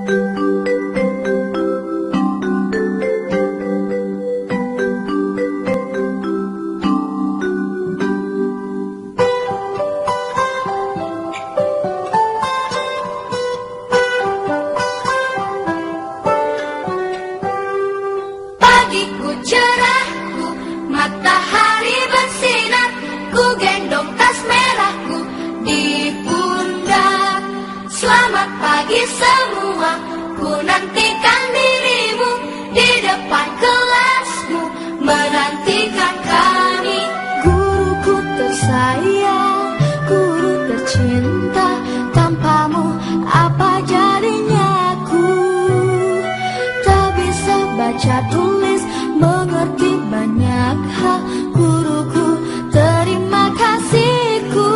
Pagiku cerahku, matahari bersinar, ku gendong tas merahku di pundak. Selamat pagi semua, ku nantikan dirimu di depan kelasmu, menantikan kami. Guruku tersayang, guru tercinta, tanpamu apa jadinya aku? Tak bisa baca tulis, mengerti banyak hal, guruku terima kasihku.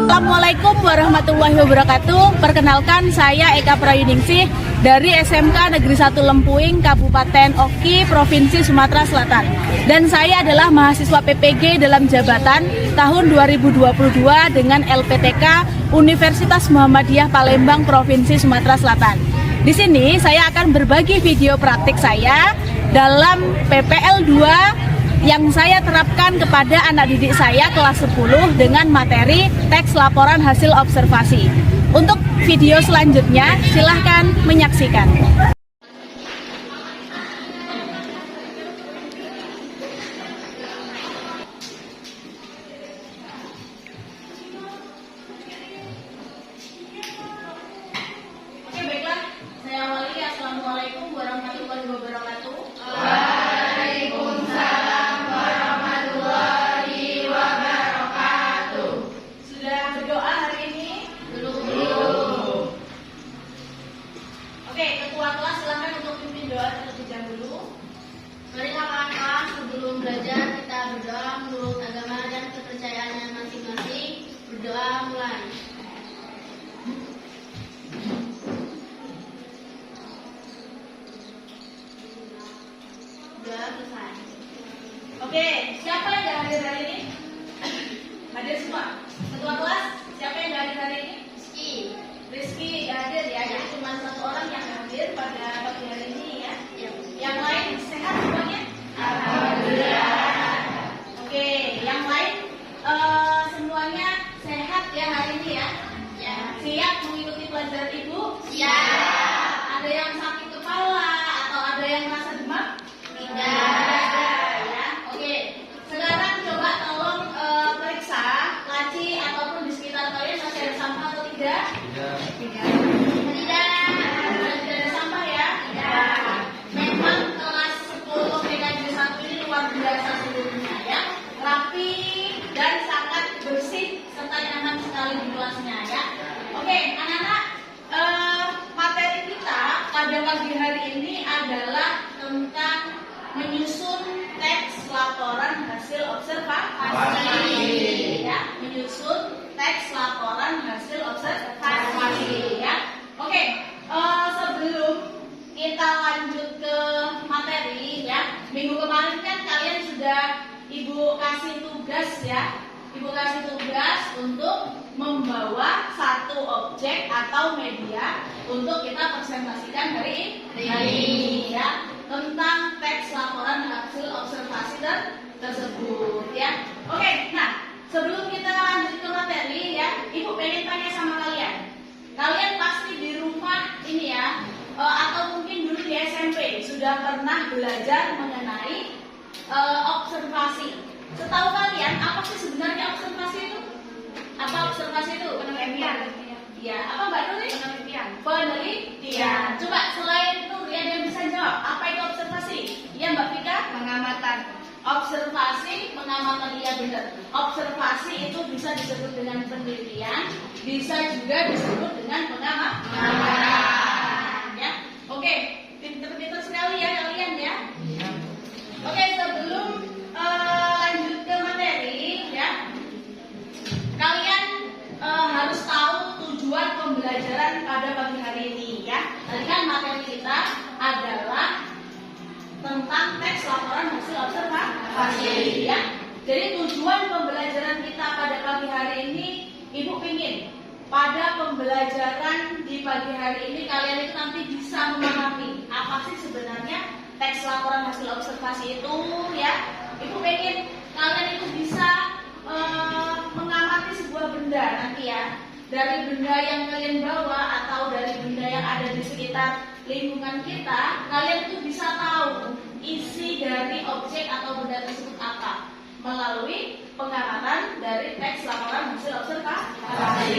Assalamualaikum warahmatullahi wabarakatuh. Perkenalkan, saya Eka Prayuningsih dari SMK Negeri 1 Lempuing, Kabupaten Oki, Provinsi Sumatera Selatan. Dan saya adalah mahasiswa PPG dalam jabatan tahun 2022 dengan LPTK Universitas Muhammadiyah Palembang, Provinsi Sumatera Selatan. Di sini saya akan berbagi video praktik saya dalam PPL 2 yang saya terapkan kepada anak didik saya kelas 10 dengan materi teks laporan hasil observasi. Untuk video selanjutnya silahkan menyaksikan. Oke, baiklah, saya awali. Assalamualaikum warahmatullahi wabarakatuh. Sudah berdoa hari ini? Belum. Oke, ketua kelas silakan untuk pimpin doa terlebih dahulu. Mari kakak-kakak, sebelum belajar kita berdoa menurut agama dan kepercayaannya masing-masing. Berdoa mulai. Sudah selesai. Oke, siapa yang gak hadir hari ini? Hadir semua. Ketua kelas, siapa yang gak hadir hari ini? Rizky gak hadir ya, jadi cuma satu orang yang hadir pada pagi hari ini ya. Yang lain sehat semuanya? Alhamdulillah. Oke, yang lain semuanya sehat ya hari ini ya? Siap mengikuti pelajaran ibu? Siap. Ada yang sakit kepala atau ada yang merasa demam? Tidak. Ya. Oke, sekarang coba tolong periksa laci ataupun di sekitar kalian masih ada sampah atau tidak? Tidak. Tidak ada sampah ya? Tidak. Memang kelas 10 PKJ 1 ini luar biasa seluruhnya ya. Rapi dan sangat bersih serta nyaman sekali di kelasnya ya. Oke, anak-anak, materi kita pada pagi hari ini adalah tentang menyusun teks laporan hasil observasi ya. Menyusun teks laporan hasil observasi ya. Oke, sebelum kita lanjut ke materi ya, minggu kemarin kan kalian sudah ibu kasih tugas ya. Ibu kasih tugas untuk membawa satu objek atau media untuk kita presentasikan hari ini ya, tentang teks laporan hasil observasi tersebut ya. Oke, nah sebelum kita lanjut ke materi ya, ibu pengen tanya sama kalian. Kalian pasti di rumah ini ya, atau mungkin dulu di SMP sudah pernah belajar mengenai observasi. Setahu kalian apa sih sebenarnya observasi itu? Apa observasi itu? Penelitian. Ya, apa Mbak Nuri? Penelitian. Coba selain Nuri ada yang bisa jawab apa itu observasi? Iya Mbak Vika? Pengamatan. Observasi, pengamatan, iya benar. Observasi itu bisa disebut dengan penelitian, bisa juga disebut dengan pengamatan. Ya, oke, pinter-pinter sekali ya kalian ya. Oke, sebelum lanjut ke materi ya, kalian harus tahu tujuan pembelajaran pada pagi hari ini ya. Tadi kan materi kita adalah tentang teks laporan hasil observasi ya. Jadi tujuan pembelajaran kita pada pagi hari ini, ibu ingin pada pembelajaran di pagi hari ini kalian itu nanti bisa memahami apa sih sebenarnya teks laporan hasil observasi itu ya. Ibu pengen kalian itu bisa mengamati sebuah benda nanti ya, dari benda yang kalian bawa atau dari benda yang ada di sekitar lingkungan kita, kalian itu bisa tahu isi dari objek atau benda tersebut apa melalui pengamatan dari teks laporan hasil observasi.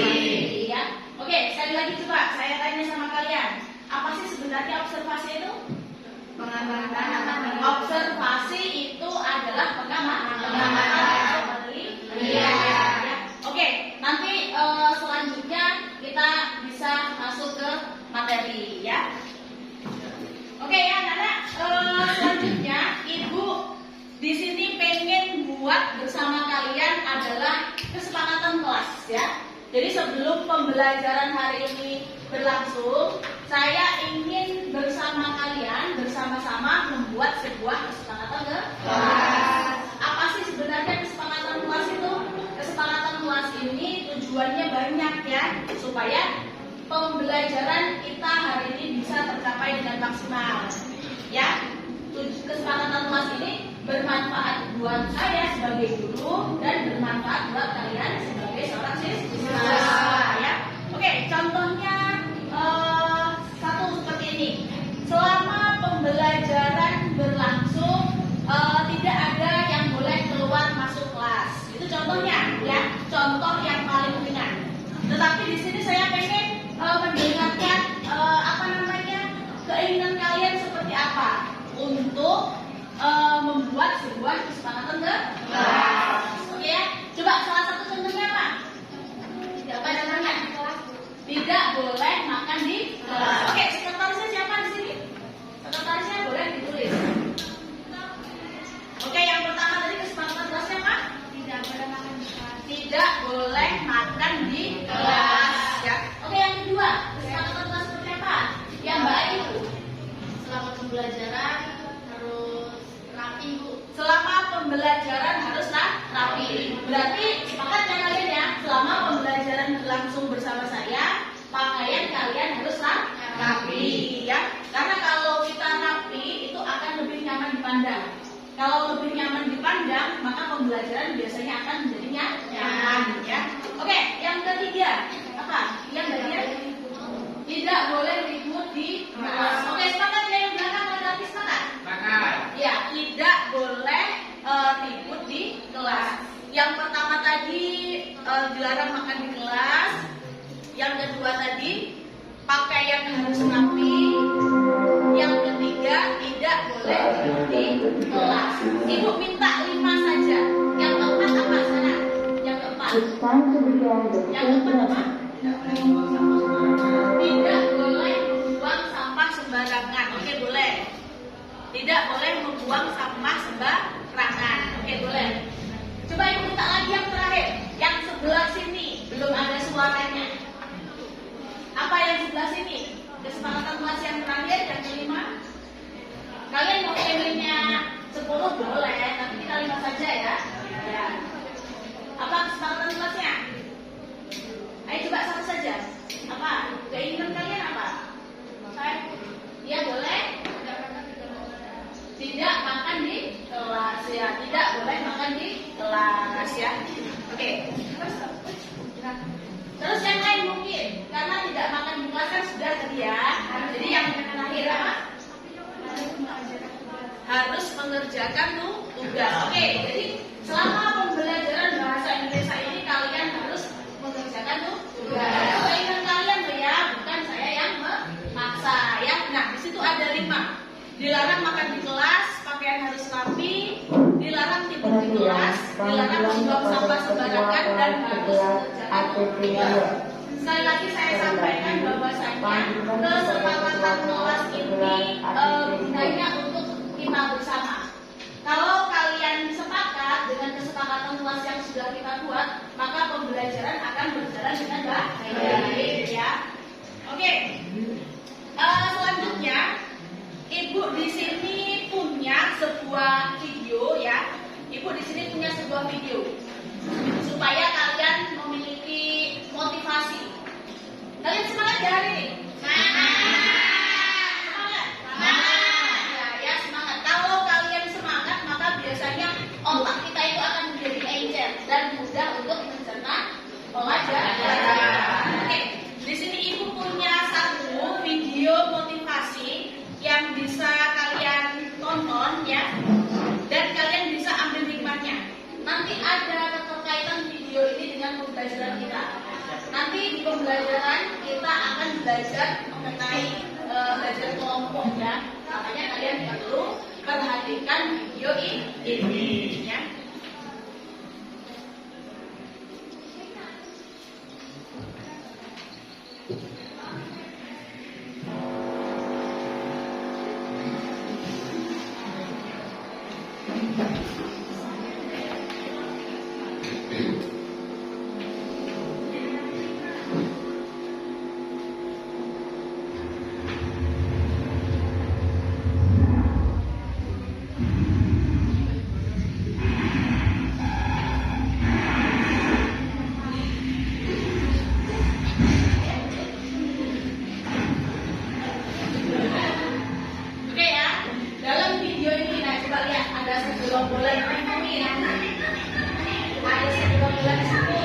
Ya. Oke, sekali lagi coba saya tanya sama kalian, apa sih sebenarnya observasi itu? Pengamatan. Observasi itu adalah pengamatan. Iya. Oke, nanti selanjutnya kita bisa masuk ke materi ya. Oke ya, anak-anak. Selanjutnya Ibu di sini pengen buat bersama kalian adalah kesepakatan kelas ya. Jadi sebelum pembelajaran hari ini berlangsung, saya ingin bersama kalian bersama-sama membuat sebuah kesepakatan kelas. Apa sih sebenarnya kesepakatan kelas itu? Kesepakatan kelas ini tujuannya banyak ya, supaya pembelajaran kita hari ini bisa tercapai dengan maksimal. Ya, kesepakatan kelas ini bermanfaat buat saya sebagai guru dan bermanfaat buat kalian sebagai seorang siswa. Ya, oke. Contohnya satu seperti ini. Selama pembelajaran berlangsung, tidak ada yang boleh keluar masuk kelas. Itu contohnya, ya. Contoh yang paling ringan. Tetapi di sini saya pengen mendengarkan keinginan kalian seperti apa untuk membuat sebuah kesepakatan kelas. Oke ya. Coba salah satu contohnya apa? Apa namanya? Tidak boleh makan di kelas. Oke, sekretarisnya siapa di sini? Sekretarisnya boleh ditulis. Oke, yang pertama tadi kesepakatan kelasnya apa? Tidak boleh makan di kelas. Tidak boleh makan di kelas. Ya. Oke, yang kedua, kesepakatan kelas seperti apa? Yang baik itu. Selama pembelajaran harus rapi, Bu. Selama pembelajaran haruslah rapi. Berarti sepakat ya kalian ya, selama pembelajaran berlangsung bersama saya, pakaian kalian haruslah rapi ya. Karena kalau kita rapi itu akan lebih nyaman dipandang. Kalau lebih nyaman dipandang, maka pembelajaran biasanya akan menjadi nyaman ya. Oke, yang ketiga apa? Yang ketiga tidak boleh ribut di kelas. Oke, sepakat ya, yang belakang lagi sepakat? Sepakat. Ya, tidak boleh ribut di kelas. Yang pertama tadi dilarang makan di kelas. Yang kedua tadi pakaian harus rapi. Yang ketiga tidak boleh ribut di kelas. Ibu minta 5 saja. Yang keempat apa sana? Yang keempat. Yang keempat apa? Tidak boleh membuang sampah sembarangan. Oke, boleh. Tidak boleh membuang sampah sembarangan. Oke, boleh. Coba ibu minta lagi yang terakhir. Yang sebelah sini belum ada suaranya. Apa yang sebelah sini? Kesepakatan kelas yang terakhir, yang kelima. Kalian mau pilihnya 10 boleh, tapi kita 5 saja ya. Ya. Apa kesepakatan kelasnya? Ayo coba satu saja. Apa? Keinginan kalian apa? Iya boleh. Tidak makan di kelas ya. Tidak boleh makan di kelas ya. Oke. Terus yang lain mungkin karena tidak makan di kelas kan sudah tadi ya. Jadi yang terakhir apa? Harus mengerjakan tugas. Oke. Jadi selama pembelajaran bahasa Indonesia ini kalian harus mengerjakan tugas. Keinginan kalian tuh ya, bukan saya yang memaksa ya. Nah, di situ ada 5. Dilarang makan di kelas, pakaian harus rapi, dilarang tidur di kelas, dilarang membuang sampah sembarangan dan harus mengerjakan tugas. Sekali lagi saya sampaikan bahwasanya kesepakatan kelas ini gunanya untuk kita bersama. Kalau kalian sepakat dengan kesepakatan kelas yang sudah kita buat, maka pembelajaran akan berjalan dengan baik ya. Oke. Selanjutnya, Ibu di sini punya sebuah video ya. Ibu di sini punya sebuah video supaya kalian memiliki motivasi hari ini? Semangat? Ya, semangat. Kalau kalian semangat, maka biasanya otak kita itu akan menjadi encer dan mudah untuk mencerna pelajaran. Oke, di sini ibu punya satu video motivasi yang bisa kalian tonton ya, dan kalian bisa ambil hikmahnya. Nanti ada keterkaitan video ini dengan pembelajaran kita. Nanti di pembelajaran kita akan belajar mengenai belajar kelompok ya. Makanya kalian perlu perhatikan video ini ya. Oke ya, dalam video ini nah coba lihat ada segerombolan ini ya. Ada segerombolan di sini ya.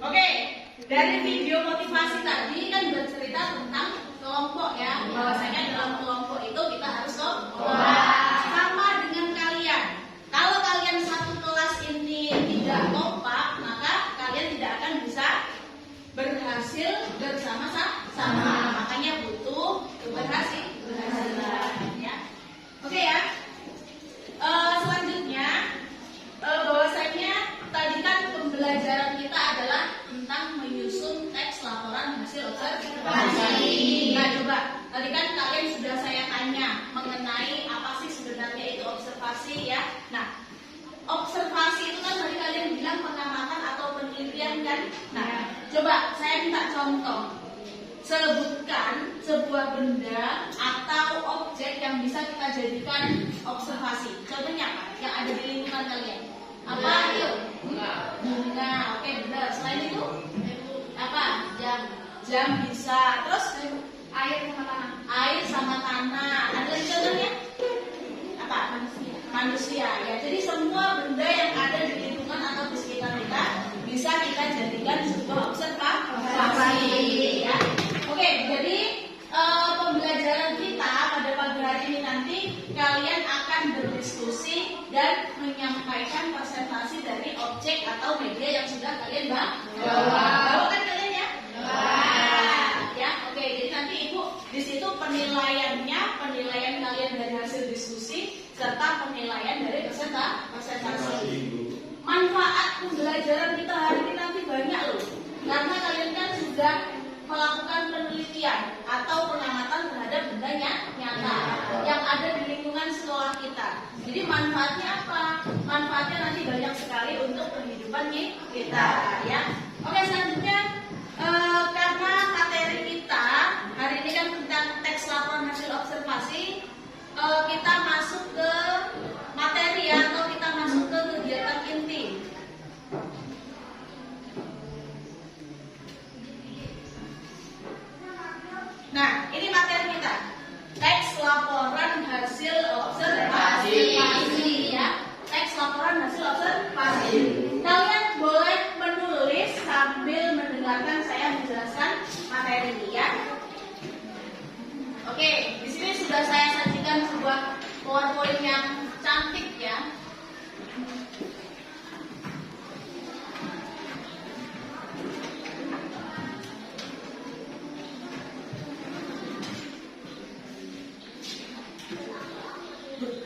Oke, dari video motivasi tadi kan bercerita tentang kelompok ya. Bahwasanya dalam kelompok itu kita harus kompak. Sama dengan kalian. Kalau kalian satu kelas ini tidak kompak, maka kalian tidak akan bisa berhasil bersama-sama. Makanya butuh keberhasilan ya. Oke ya. Selanjutnya bahwasanya tadi kan pembelajaran kita adalah tentang menyusun teks laporan hasil observasi. Nah coba, tadi kan kalian sudah saya tanya mengenai apa sih sebenarnya itu observasi ya. Nah, observasi itu kan tadi kalian bilang pengamatan atau penelitian kan. Nah, coba saya minta contoh. Sebutkan sebuah benda atau objek yang bisa kita jadikan observasi. Contohnya apa? Yang ada di lingkungan kalian. Apa itu? Bunga. Oke, benar. Selain itu apa? Jam bisa. Terus air sama tanah. Air sama tanah. Ada lagi contohnya? Apa? Manusia. Ya. Jadi semua benda yang ada di lingkungan atau di sekitar kita bisa kita jadikan sebuah observasi. Ya. Oke, jadi pembelajaran kita pada pagi hari ini nanti kalian akan berdiskusi dan menyampaikan presentasi dari objek atau media yang sudah kalian bawa kan kalian ya? Ya, oke. Jadi nanti ibu di situ penilaian kalian dari hasil diskusi serta penilaian dari presentasi. Manfaat pembelajaran kita hari ini nanti banyak loh, karena kalian kan sudah melakukan penelitian atau pengamatan terhadap benda nyata yang ada di lingkungan sekolah kita. Jadi manfaatnya apa? Manfaatnya nanti banyak sekali untuk kehidupan kita ya. Oke, selanjutnya karena materi kita hari ini kan tentang teks laporan hasil observasi, kita masuk ke materi atau kita masuk ke kegiatan inti. Nah, ini materi kita. Teks laporan hasil observasi ya. Teks laporan hasil observasi. Kalian boleh menulis sambil mendengarkan saya menjelaskan materi ini ya. Oke, di sini sudah saya sajikan sebuah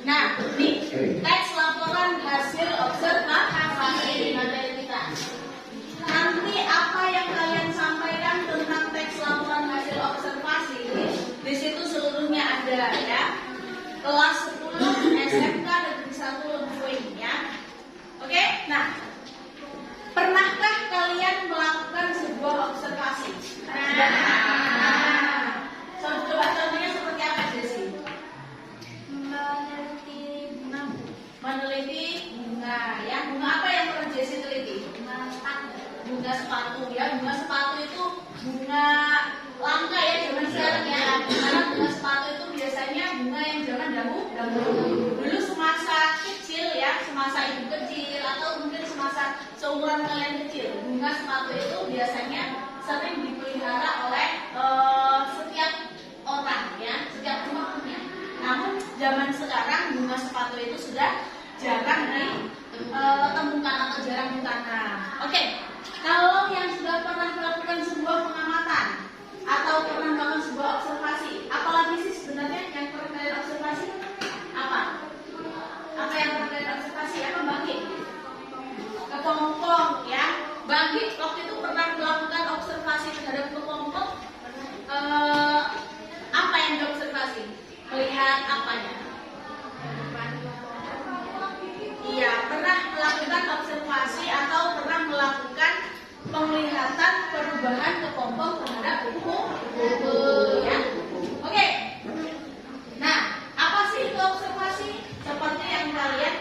Nah, ini teks laporan hasil observasi materi kita. Nanti apa yang kalian sampaikan tentang teks laporan hasil observasi, di situ seluruhnya ada ya. Kelas 10 SMK Negeri 1 Lebuin ya. Oke, nah, pernahkah kalian melakukan sebuah observasi? Coba contohnya seperti apa, Desi? Meneliti bunga ya. Bunga apa yang pernah Jesse teliti? Bunga sepatu ya. Bunga sepatu itu bunga langka ya zaman sekarang ya. Karena bunga sepatu itu biasanya bunga yang zaman dahulu. Dulu semasa kecil ya, semasa ibu kecil atau mungkin semasa seumuran kalian kecil, bunga sepatu itu biasanya sering dipelihara oleh setiap orang ya, setiap rumah punya. Namun zaman sekarang bunga sepatu itu sudah jarang ditemukan atau jarang ditanam. Oke, kalau yang sudah pernah melakukan sebuah pengamatan atau pernah melakukan sebuah observasi, apalagi sih sebenarnya yang pernah kalian observasi? Apa? Apa yang pernah kalian observasi? Apa bagi? Kepompong ya. Bagi waktu itu pernah melakukan observasi terhadap kepompong. Apa yang diobservasi? Melihat apanya? Iya, pernah melakukan observasi atau pernah melakukan penglihatan perubahan kepompong terhadap buku ya. Oke. Nah, apa sih itu observasi? Seperti yang kalian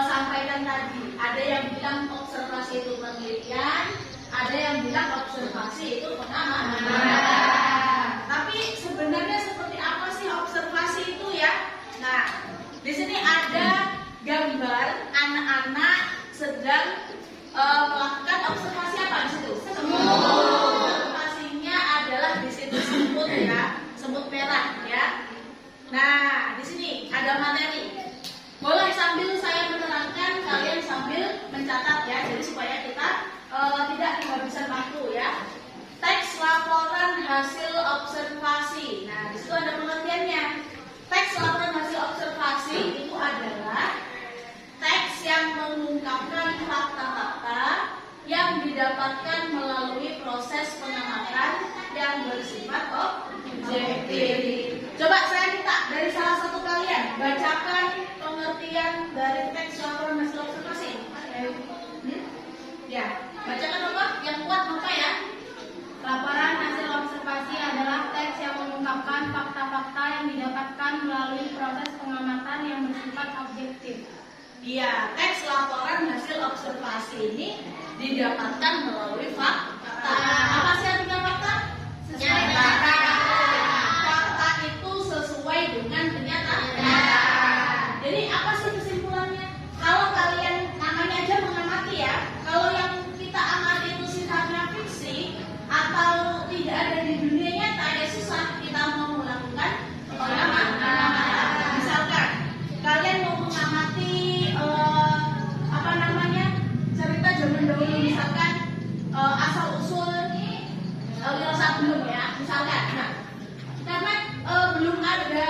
sampaikan tadi. Ada yang bilang observasi itu penelitian, ada yang bilang observasi itu pengamatan. Tapi sebenarnya seperti apa sih observasi itu ya? Nah, di sini ada gambar anak-anak sedang melakukan observasi apa di situ? Semut. Observasinya adalah di situ semut ya, semut merah ya. Nah, di sini ada materi. Boleh sambil saya menerangkan, kalian sambil mencatat ya, jadi supaya kita tidak kehabisan waktu ya. Teks laporan hasil observasi. Nah, di situ ada pengertiannya. Teks laporan hasil observasi itu adalah teks yang mengungkapkan fakta-fakta yang didapatkan melalui proses pengamatan yang bersifat objektif. Coba saya minta dari salah satu kalian bacakan pengertian dari teks laporan hasil observasi. Ya, bacakan apa? Yang kuat maka ya. Laporan hasil observasi adalah teks yang mengungkapkan fakta-fakta yang didapatkan melalui proses pengamatan yang bersifat objektif. Iya, teks laporan hasil observasi ini didapatkan melalui fakta. Apa sih artinya fakta? Fakta. Fakta itu sesuai dengan kenyataan. Jadi apa sih kesimpulannya? Kalau kalian namanya aja mengamati ya, kalau yang kita amati itu sifatnya fiksi atau tidak ada di dunia nyata, ya susah kita mau melakukan pengamatan. Misalkan kalian mau mengamati cerita zaman dahulu, misalkan asal usul Wiro Sableng ya, misalkan. Nah, karena belum ada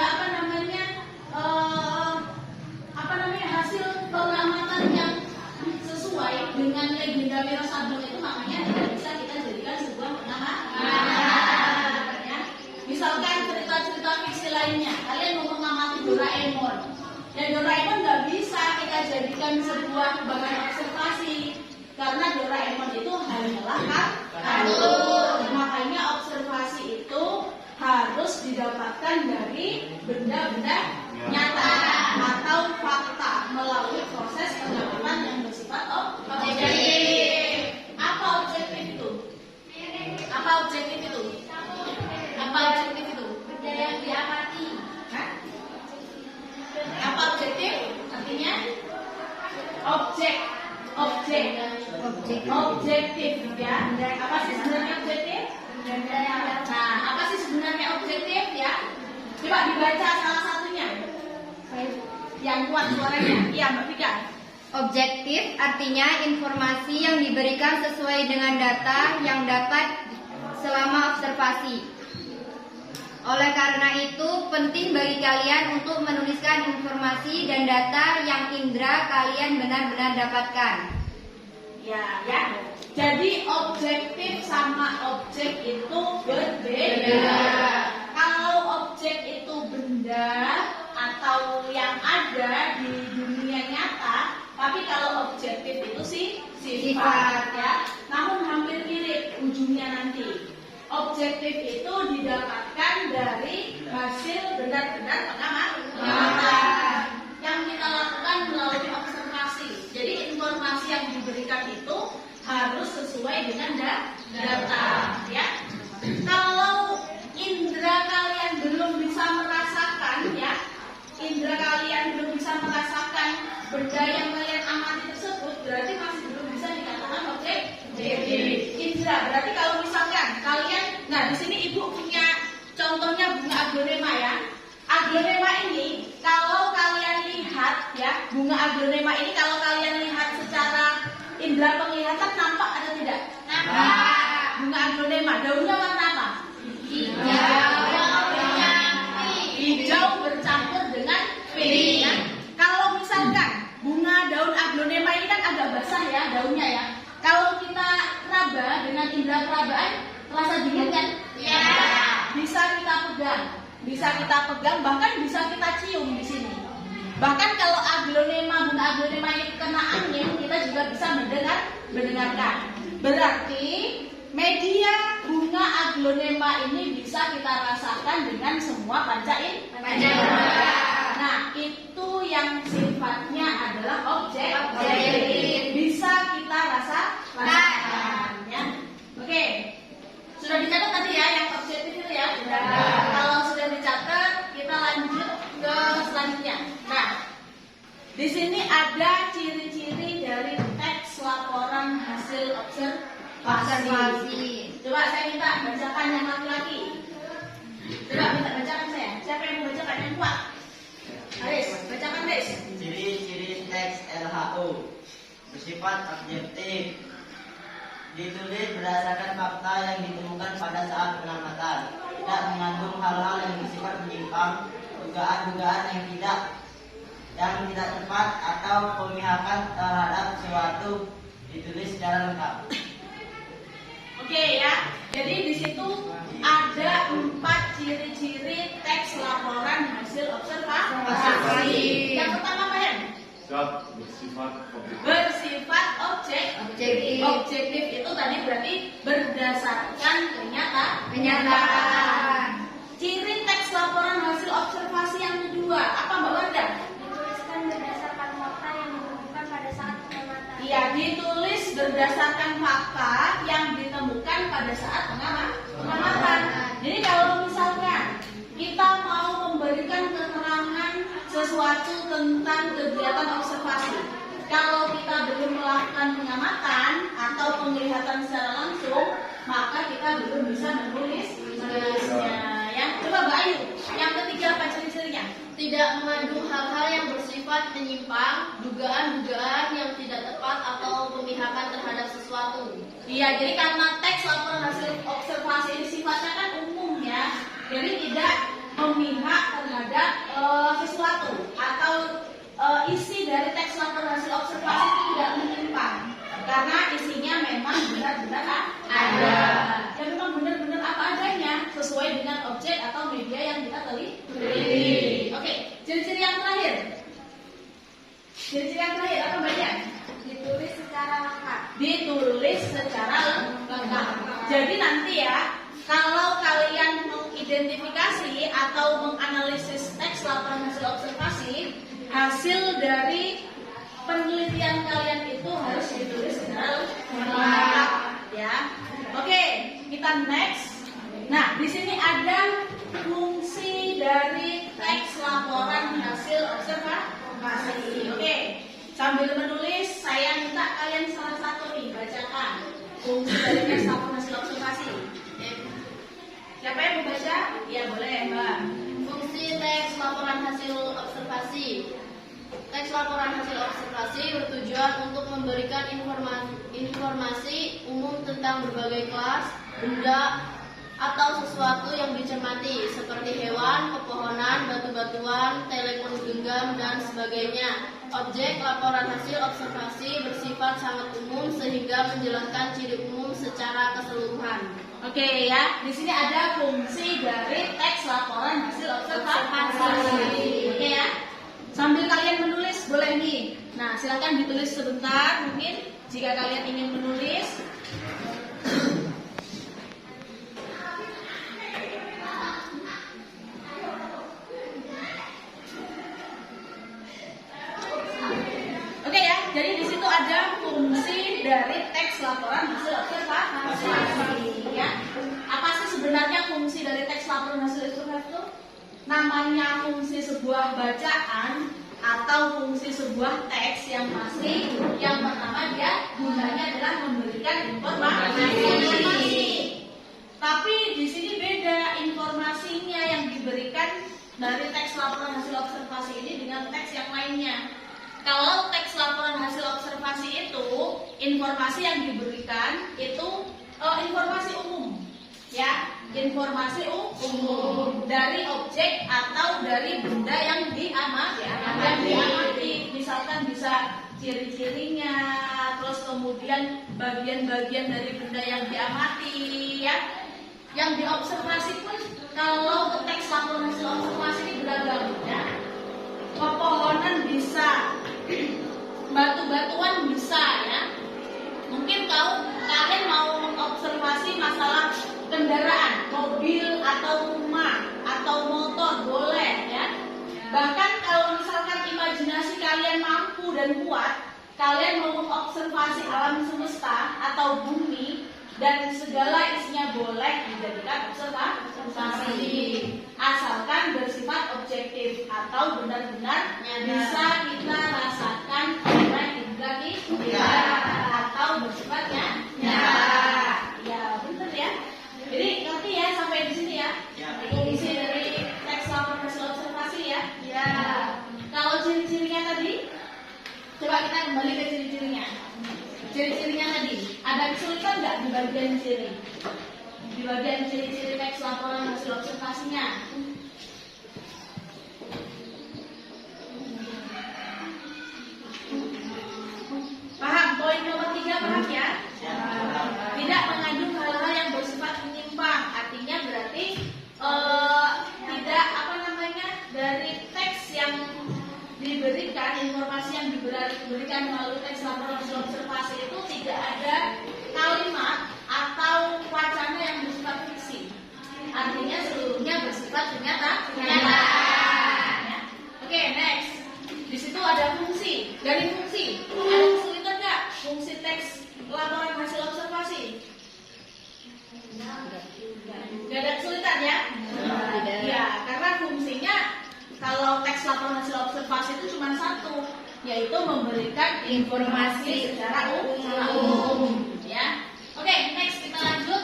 hasil pengamatan yang sesuai dengan legenda Wiro Sableng itu, makanya tidak bisa kita jadikan sebuah pengamatan. Ya. Misalkan cerita-cerita fiksi lainnya, kalian mau mengamati Doraemon. Ya, Doraemon nggak bisa kita jadikan sebuah bahan observasi karena Doraemon itu hanyalah kartun. Makanya observasi itu harus didapatkan dari benda-benda nyata atau fakta melalui proses pengamatan yang bersifat objektif. Apa objektif itu? Apa objektif itu? Apa objektif itu? Benda yang diamati. Apa objektif? Artinya objektif ya. Apa sih sebenarnya objektif? Nah, apa sih sebenarnya objektif ya? Coba dibaca salah satunya. Yang kuat suaranya. Iya, Mbak Vika. Objektif artinya informasi yang diberikan sesuai dengan data yang dapat selama observasi. Oleh karena itu, penting bagi kalian untuk menuliskan informasi dan data yang indera kalian benar-benar dapatkan. Ya. Jadi objektif sama objek itu berbeda. Kalau objek itu benda atau yang ada di dunia nyata, tapi kalau objektif itu sifat ya. Namun hampir mirip ujungnya nanti. Objektif itu didapatkan dari hasil benar-benar pengamatan yang kita lakukan melalui observasi. Jadi informasi yang diberikan itu harus sesuai dengan data ya. Kalau indera kalian belum bisa merasakan ya, indera kalian belum bisa merasakan benda yang kalian amati tersebut, berarti masih belum bisa dikatakan objektif. Indera berarti kalau misalkan kalian, nah di sini ibu punya contohnya bunga aglonema ya. Aglonema ini kalau kalian lihat ya, bunga aglonema ini kalau kalian lihat secara indera penglihatan nampak atau tidak? Nampak. Bunga aglonema daunnya warna apa? Hijau bercampur dengan pink. Ya. Kalau misalkan bunga daun aglonema ini kan agak basah ya daunnya ya. Kalau kita raba dengan indera perabaan, terasa dingin kan? Iya. Bisa kita pegang, bahkan bisa kita cium di sini. Bahkan kalau bunga aglonema ini kena angin, kita juga bisa mendengarkan. Berarti media bunga aglonema ini bisa kita rasakan dengan semua panca indera. Nah, itu yang sifatnya adalah objektif. Bisa kita rasakan ya. Oke. Sudah dicatat tadi ya yang objektif itu ya? Sudah. Kalau sudah dicatat, kita lanjut ke selanjutnya. Nah, di sini ada ciri-ciri dari teks laporan hasil observasi. Coba saya minta bacakan yang laki-laki. Coba minta bacakan saya. Siapa yang mau bacakan yang kuat? Aris, bacakan Aris. Ciri-ciri teks LHO bersifat objektif, ditulis berdasarkan fakta yang ditemukan pada saat pengamatan, tidak mengandung hal-hal yang bersifat menyimpang, dugaan-dugaan yang tidak tepat atau pemihakan terhadap sesuatu, ditulis secara lengkap. Oke ya, jadi di situ ada 4 ciri-ciri teks laporan hasil observasi. Yang pertama apa ya? Bersifat objektif. Objektif itu tadi berarti berdasarkan kenyataan. Ciri teks laporan hasil observasi yang kedua apa Mbak Wanda? Dituliskan berdasarkan fakta yang ditemukan pada saat pengamatan. Iya, ditulis berdasarkan fakta yang ditemukan pada saat pengamatan. Jadi kalau misalkan kita mau memberikan keterangan sesuatu tentang kegiatan observasi, kalau kita belum melakukan pengamatan atau penglihatan secara langsung, maka kita belum bisa menulisnya. Ya, coba Mbak Ayu. Yang ketiga apa ciri-cirinya? Tidak mengandung hal-hal yang bersifat menyimpang, dugaan-dugaan yang tidak tepat atau pemihakan terhadap sesuatu. Iya, jadi karena teks laporan hasil observasi ini sifatnya kan umum ya, jadi tidak memihak terhadap sesuatu atau isi dari teks laporan hasil observasi itu tidak menyimpang karena isinya memang benar-benar ada dan memang benar-benar apa adanya sesuai dengan objek atau media yang kita teliti. Oke, ciri-ciri yang terakhir. Ciri-ciri yang terakhir apa banyak? Ditulis secara lengkap. Ditulis secara lengkap. Jadi nanti ya, kalau kalian mengidentifikasi atau menganalisis teks laporan hasil observasi, hasil dari penelitian kalian itu harus ditulis secara lengkap ya. Oke, kita next. Nah, di sini ada fungsi dari teks laporan hasil observasi. Oke, sambil menulis, saya minta kalian salah satu nih bacakan fungsi dari teks laporan hasil observasi. Siapa yang mau baca? Ya boleh Mbak. Fungsi teks laporan hasil observasi. Teks laporan hasil observasi bertujuan untuk memberikan informasi umum tentang berbagai kelas, benda, atau sesuatu yang dicermati seperti hewan, pepohonan, batu-batuan, telepon genggam, dan sebagainya. Objek laporan hasil observasi bersifat sangat umum sehingga menjelaskan ciri umum secara keseluruhan. Oke ya, di sini ada fungsi dari teks laporan hasil observasi. Oke ya, sambil kalian menulis boleh nih. Nah, silakan ditulis sebentar mungkin jika kalian ingin menulis. Oke ya, jadi di situ ada fungsi dari teks laporan hasil observasi. Ya, apa sih sebenarnya fungsi dari teks laporan hasil observasi itu? Namanya fungsi sebuah bacaan atau fungsi sebuah teks yang pasti. Yang pertama dia gunanya adalah memberikan informasi. Tapi di sini beda informasinya yang diberikan dari teks laporan hasil observasi ini dengan teks yang lainnya. Kalau teks laporan hasil observasi itu informasi yang diberikan itu informasi umum, ya, informasi umum dari objek atau dari benda yang diamati. Misalkan bisa ciri-cirinya, terus kemudian bagian-bagian dari benda yang diamati, ya, yang diobservasi pun kalau teks laporan hasil observasi ini beragam, ya. Pepohonan bisa, batu-batuan bisa, ya. Mungkin kalian mau mengobservasi masalah kendaraan, mobil atau rumah atau motor boleh, ya. Bahkan kalau misalkan imajinasi kalian mampu dan kuat, kalian mau mengobservasi alam semesta atau bumi dan segala isinya boleh dijadikan observasi, asalkan bersifat objektif atau benar-benar bisa kita rasakan oleh indra kita atau bersifatnya nyata. Ya, benar ya. Jadi ngerti ya sampai di sini ya. Fungsi dari teks laporan hasil observasi ya. Ya. Kalau ciri-cirinya tadi, coba kita kembali ke ciri-cirinya. Ciri-cirinya tadi, ada kesulitan nggak di bagian ciri? Di bagian ciri-ciri teks laporan hasil observasinya. Paham? Poin nomor 3 paham ya? Tidak mengandung hal-hal yang bersifat menyimpang. Artinya berarti tidak dari teks yang diberikan, informasi yang diberikan melalui teks laporan hasil observasi itu tidak ada kalimat atau wacana yang bersifat fiksi. Artinya seluruhnya bersifat nyata. Ya. Oke, next. Di situ ada fungsi. Dari fungsi, ada kesulitan nggak? Fungsi teks laporan hasil observasi. Nggak ada kesulitan ya? Ya, karena fungsinya kalau teks laporan hasil observasi itu cuma satu, yaitu memberikan informasi secara umum. Ya. Oke, next kita lanjut.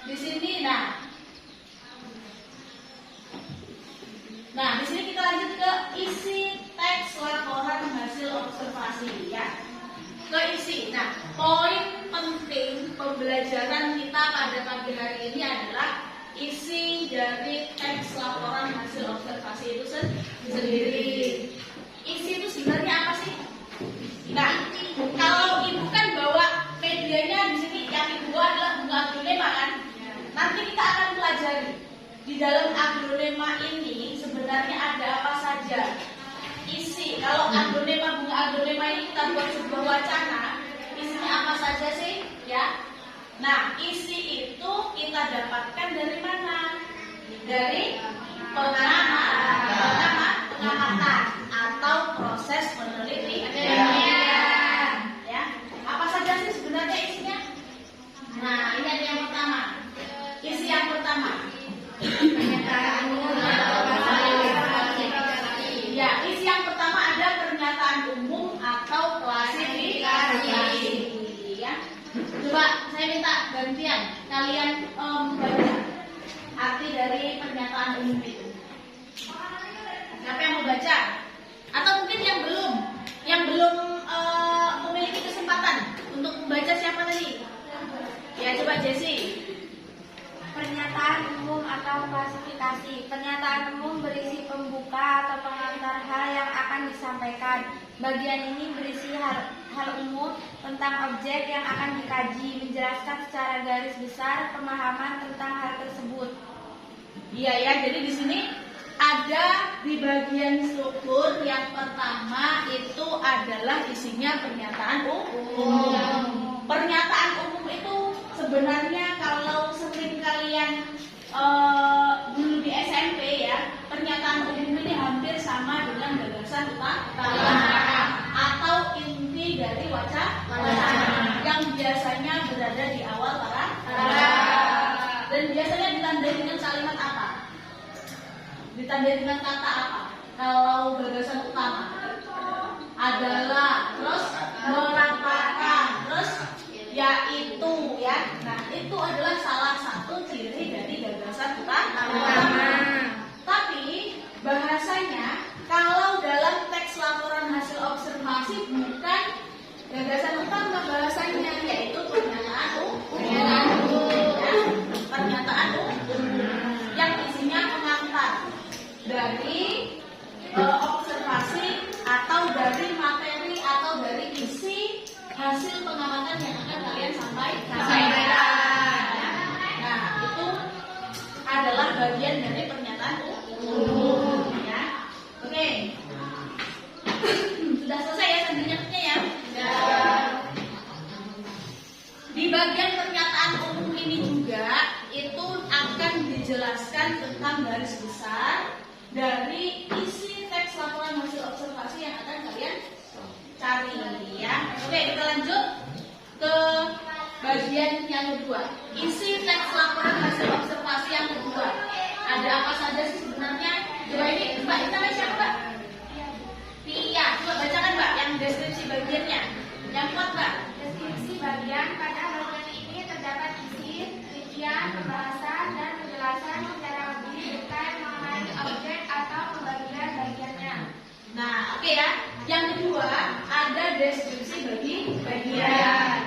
Di sini. Nah, di sini kita lanjut ke isi teks laporan hasil observasi, ya. Ke isi. Nah, poin penting pembelajaran kita pada pagi hari ini adalah isi dari teks laporan hasil observasi itu sendiri. Isi itu sebenarnya apa sih? Nah, kalau ibu kan bawa medianya di sini, yang ibu bawa adalah bunga aglonema kan? Nanti kita akan pelajari di dalam aglonema ini sebenarnya ada apa saja. Isi, kalau aglonema, bunga aglonema ini kita buat sebuah wacana, isinya apa saja sih? Ya. Nah, isi itu kita dapatkan dari mana? Dari pengamatan atau proses penelitian. Ya. Apa saja sih sebenarnya isinya? Nah, ini ada yang pertama. Isi yang pertama. Ya, isi yang pertama ada pernyataan umum atau klasifikasi. Ya. Coba saya minta gantian kalian baca arti dari pernyataan umum itu. Siapa yang mau baca? Atau mungkin yang belum memiliki kesempatan untuk membaca siapa tadi? Ya, coba Jessica. atau pengantar hal yang akan disampaikan. Bagian ini berisi hal umum tentang objek yang akan dikaji, menjelaskan secara garis besar pemahaman tentang hal tersebut. Iya ya, jadi di sini ada di bagian struktur yang pertama itu adalah isinya pernyataan umum. Pernyataan umum itu sebenarnya kalau sering kalian dulu di SMP ya, pernyataan umum ini hampir sama dengan gagasan utama atau inti dari wacana yang biasanya berada di awal paragraf dan biasanya ditandai dengan kalimat apa? Ditandai dengan kata apa? Kalau gagasan utama adalah, terus merapakan, terus yaitu ya. Nah, itu adalah salah satu ciri dari gagasan utama. Tapi bahasanya kalau dalam teks laporan hasil observasi bukan gagasan utama bahasanya, yaitu pernyataan umum. Pernyataan umum yang isinya pengantar dari observasi atau dari materi atau dari isi hasil pengamatan yang akan kalian sampaikan. Nah, itu adalah bagian dari pernyataan umum ya. Oke. Sudah selesai ya sebenarnya ya? Di bagian pernyataan umum ini juga itu akan dijelaskan tentang garis besar dari isi teks laporan hasil observasi yang akan kalian cari ya. Oke, kita lanjut ke bagian yang kedua. Isi teks laporan hasil observasi yang kedua. Ada apa saja sih sebenarnya? Coba ini, Mbak, ini namanya siapa, Mbak? Pia. Coba bacakan, Mbak, yang deskripsi bagiannya. Yang kuat, Mbak. Deskripsi bagian pada bagian ini terdapat isi, rincian, pembahasan, dan penjelasan secara lebih detail mengenai objek atau pembagian bagiannya. Nah, oke ya. Yang kedua, ada deskripsi bagian.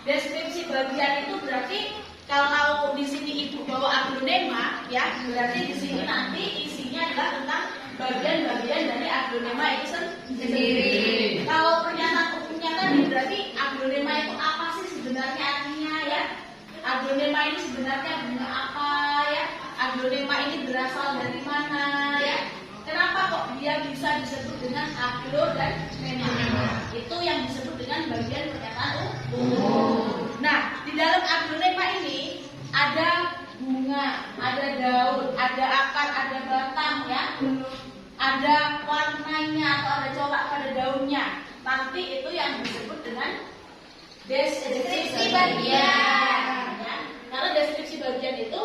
Deskripsi bagian itu berarti kalau di sini Ibu bawa aglonema ya, berarti di sini nanti isinya adalah tentang bagian-bagian dari aglonema itu sendiri. Kalau pernyataan umumnya tadi berarti aglonema itu apa sih sebenarnya artinya ya? Aglonema ini sebenarnya bunga apa ya? Aglonema ini berasal dari mana ya? Kenapa kok dia bisa disebut dengan aglo dan nema? Itu yang disebut dengan bagian pernyataan umum. Nah, di dalam aglonema ini ada bunga, ada daun, ada akar, ada batang ya. Ada warnanya atau ada corak pada daunnya. Nanti itu yang disebut dengan deskripsi bagian. Ya. Karena deskripsi bagian itu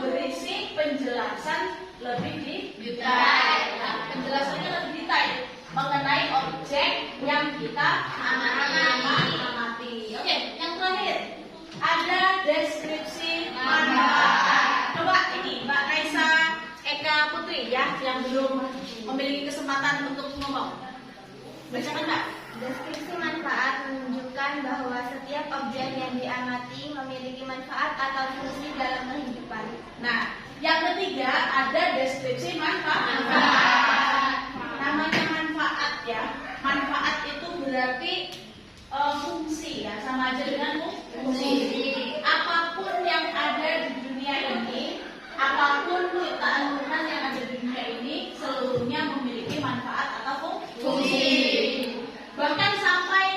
berisi penjelasan lebih detail. Nah, penjelasannya lebih detail mengenai objek yang kita amati. Oke, yang terakhir ada deskripsi manfaat. Coba ini Mbak Kaisa Eka Putri ya, yang belum memiliki kesempatan untuk ngomong. Bacakan, Mbak. Deskripsi manfaat menunjukkan bahwa setiap objek yang diamati memiliki manfaat atau fungsi dalam kehidupan. Nah, yang ketiga ada deskripsi manfaat. Namanya manfaat ya. Manfaat itu berarti fungsi ya, sama aja dengan fungsi. Apapun yang ada di dunia ini, apapun ciptaan-ciptaan yang ada di dunia ini, seluruhnya memiliki manfaat atau fungsi. Bahkan sampai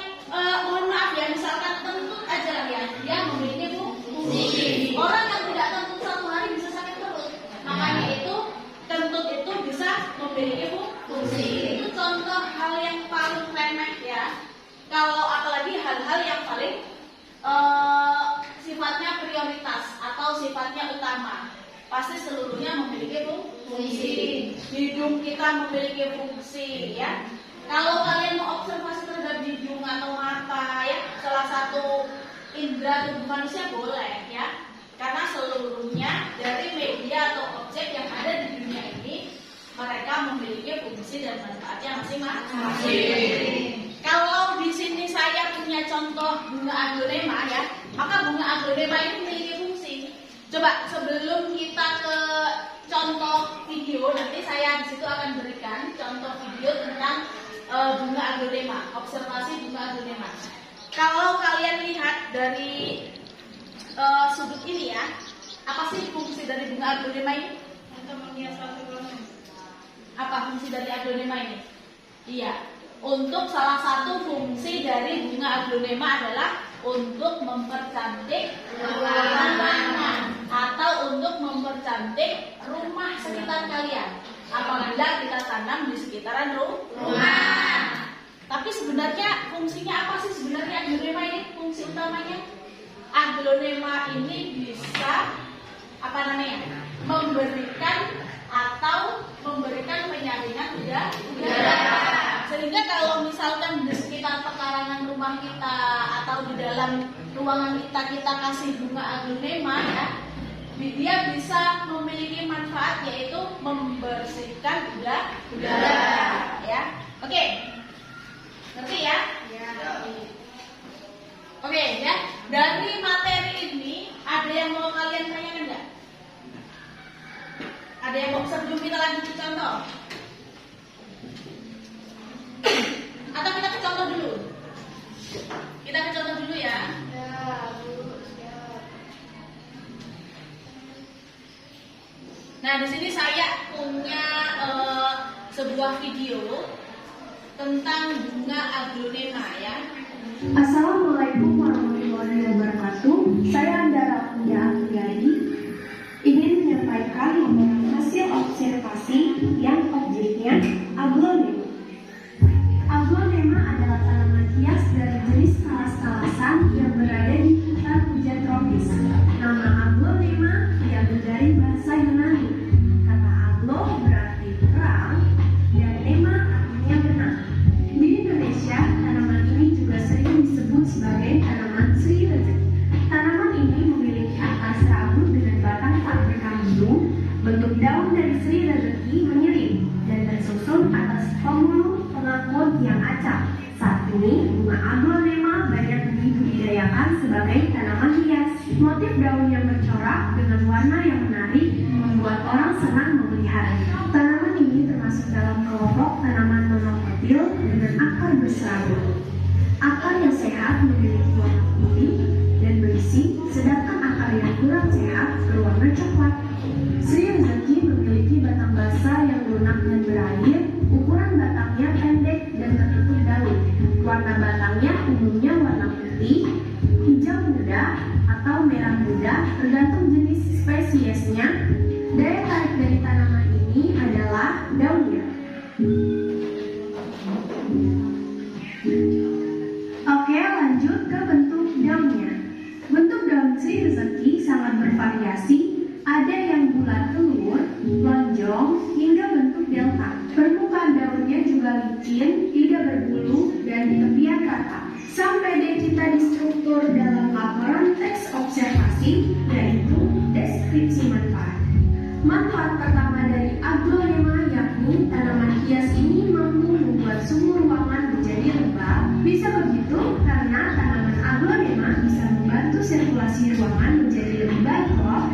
mohon maaf ya, misalkan kentut aja ya, dia memiliki fungsi. Orang yang tidak kentut satu hari bisa sakit perut. Makanya itu kentut itu bisa memiliki fungsi. Itu contoh hal yang paling remeh ya. Kalau apalagi hal-hal yang paling sifatnya prioritas atau sifatnya utama, pasti seluruhnya memiliki fungsi. Hidung kita memiliki fungsi ya. Kalau kalian mau observasi terhadap hidung atau mata ya, salah satu indera tubuh manusia boleh ya. Karena seluruhnya dari media atau objek yang ada di dunia ini, mereka memiliki fungsi dan manfaatnya masing-masing. Kalau di sini saya punya contoh bunga aglonema ya, maka bunga aglonema ini memiliki fungsi. Coba sebelum kita ke contoh video, nanti saya di situ akan berikan contoh video tentang bunga aglonema, observasi bunga aglonema. Kalau kalian lihat dari sudut ini ya, apa sih fungsi dari bunga aglonema ini? Untuk menghias ruangan. Apa fungsi dari aglonema ini? Iya, untuk salah satu fungsi dari bunga aglonema adalah untuk mempercantik ruangan atau untuk mempercantik rumah sekitar kalian apabila kita tanam di sekitaran rumah. Tapi sebenarnya fungsinya apa sih sebenarnya aglonema ini? Fungsi utamanya aglonema ini bisa memberikan penyaringan udara. Sehingga kalau misalkan di sekitar pekarangan rumah kita atau di dalam ruangan kita kasih bunga aglonema ya, dia bisa memiliki manfaat yaitu membersihkan udara ya. Oke. Ngerti ya? Oke ya. Dari materi ini ada yang mau kalian tanyakan enggak? Ada yang mau sebelum kita lanjut ke contoh? Atau kita ke contoh dulu? Kita ke contoh dulu ya. Nah, di sini saya punya sebuah video tentang bunga aglonema ya. Assalamualaikum warahmatullahi wabarakatuh. Saya Andara Punya Afriyadi ingin menyampaikan hasil observasi yang objeknya aglonema. Aglonema adalah tanaman hias dari jenis kalas-kalasan yang berada di hutan hujan tropis. Nama aglonema diambil dari bahasa Yunani. Kata aglo berarti terang dan nema artinya benang. Di Indonesia, tanaman ini juga sering disebut sebagai tanaman Sri Rezeki. Tanaman ini memiliki akar serabut dengan batang tak berkambing. Bentuk daun dari Sri Rezeki menyiring dan tersusun atas pemulung pengangkut yang acak. Saat ini, bunga aglonema banyak dibudidayakan sebagai tanaman hias. Motif daun yang bercorak dengan warna yang menarik membuat orang senang memeliharanya. Tanaman ini termasuk dalam kelompok tanaman monokotil dengan akar berserabut. Akar yang sehat memiliki warna putih dan berisi, sedangkan akar yang kurang sehat berwarna coklat. Sri Rezeki memiliki batang basah yang lunak dan berair. Ukuran batangnya pendek dan tertutup daun. Warna batangnya umumnya warna putih, hijau muda, atau merah muda tergantung jenis spesiesnya. Daya tarik dari tanaman ini adalah daunnya. Oke, lanjut ke bentuk daunnya. Bentuk daun Sri Rezeki sangat bervariasi. Ada yang bulat telur, lonjong, hingga bentuk delta. Permukaan daunnya juga licin, tidak berbulu, dan di tepian rata. Sampai deh kita di struktur dalam laporan teks observasi, yaitu deskripsi manfaat. Manfaat pertama dari aglonema yakni tanaman hias ini mampu membuat suhu ruangan menjadi lembab. Bisa begitu karena tanaman aglonema bisa membantu sirkulasi ruangan menjadi lebih baik loh.